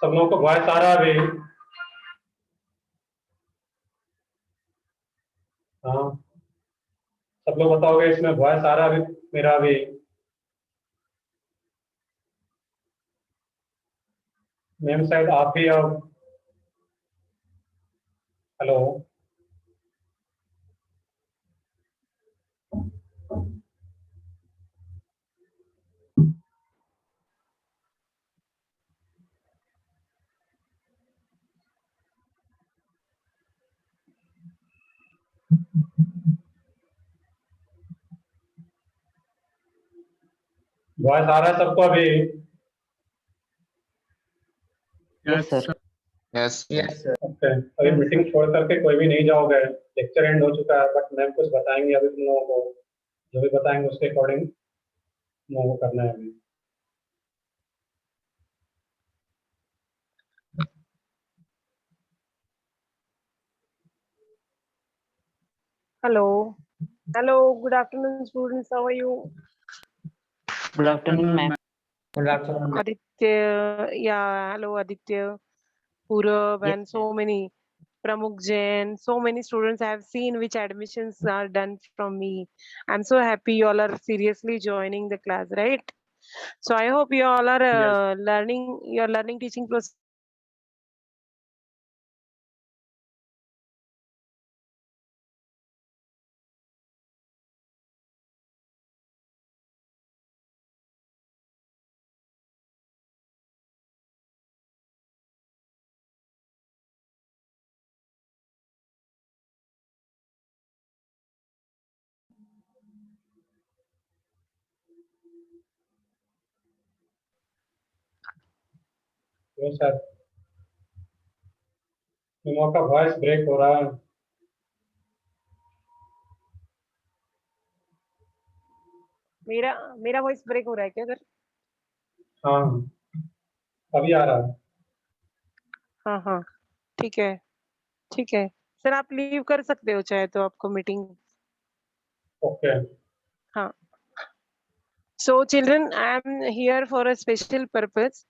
सब लोगों को वॉइस आ रहा है अभी? हाँ, सब लोग बताओगे इसमें वॉइस आ रहा है अभी मेरा अभी? मैम शायद आप ही अब, हेलो? वॉइस आ रहा है सबको अभी? Yes, sir. sir. Yes. Okay, अभी मीटिंग छोड़ करके कोई भी नहीं जाओगे, लेक्चर एंड हो चुका है, बट मैम कुछ बताएंगे अभी तुम लोगों को, जो भी बताएंगे उसके अकॉर्डिंग तुम लोगों को करना है अभी। Hello, good afternoon, students. How are you? Good afternoon, ma'am. Aditya, yeah, hello, Aditya, Purav, Yes, and so many. Pramukh Jain, so many students I have seen which admissions are done from me. I'm so happy you all are seriously joining the class, right? So I hope you all are Yes. learning your learning teaching process. तो sir तुम का voice break हो रहा है। मेरा मेरा voice break हो रहा है क्या सर? हाँ, अभी आ रहा है। हाँ, ठीक है, ठीक है। सर आप लीव कर सकते हो चाहे तो, आपको मीटिंग। ओके, हाँ. So children, I am here for a special purpose.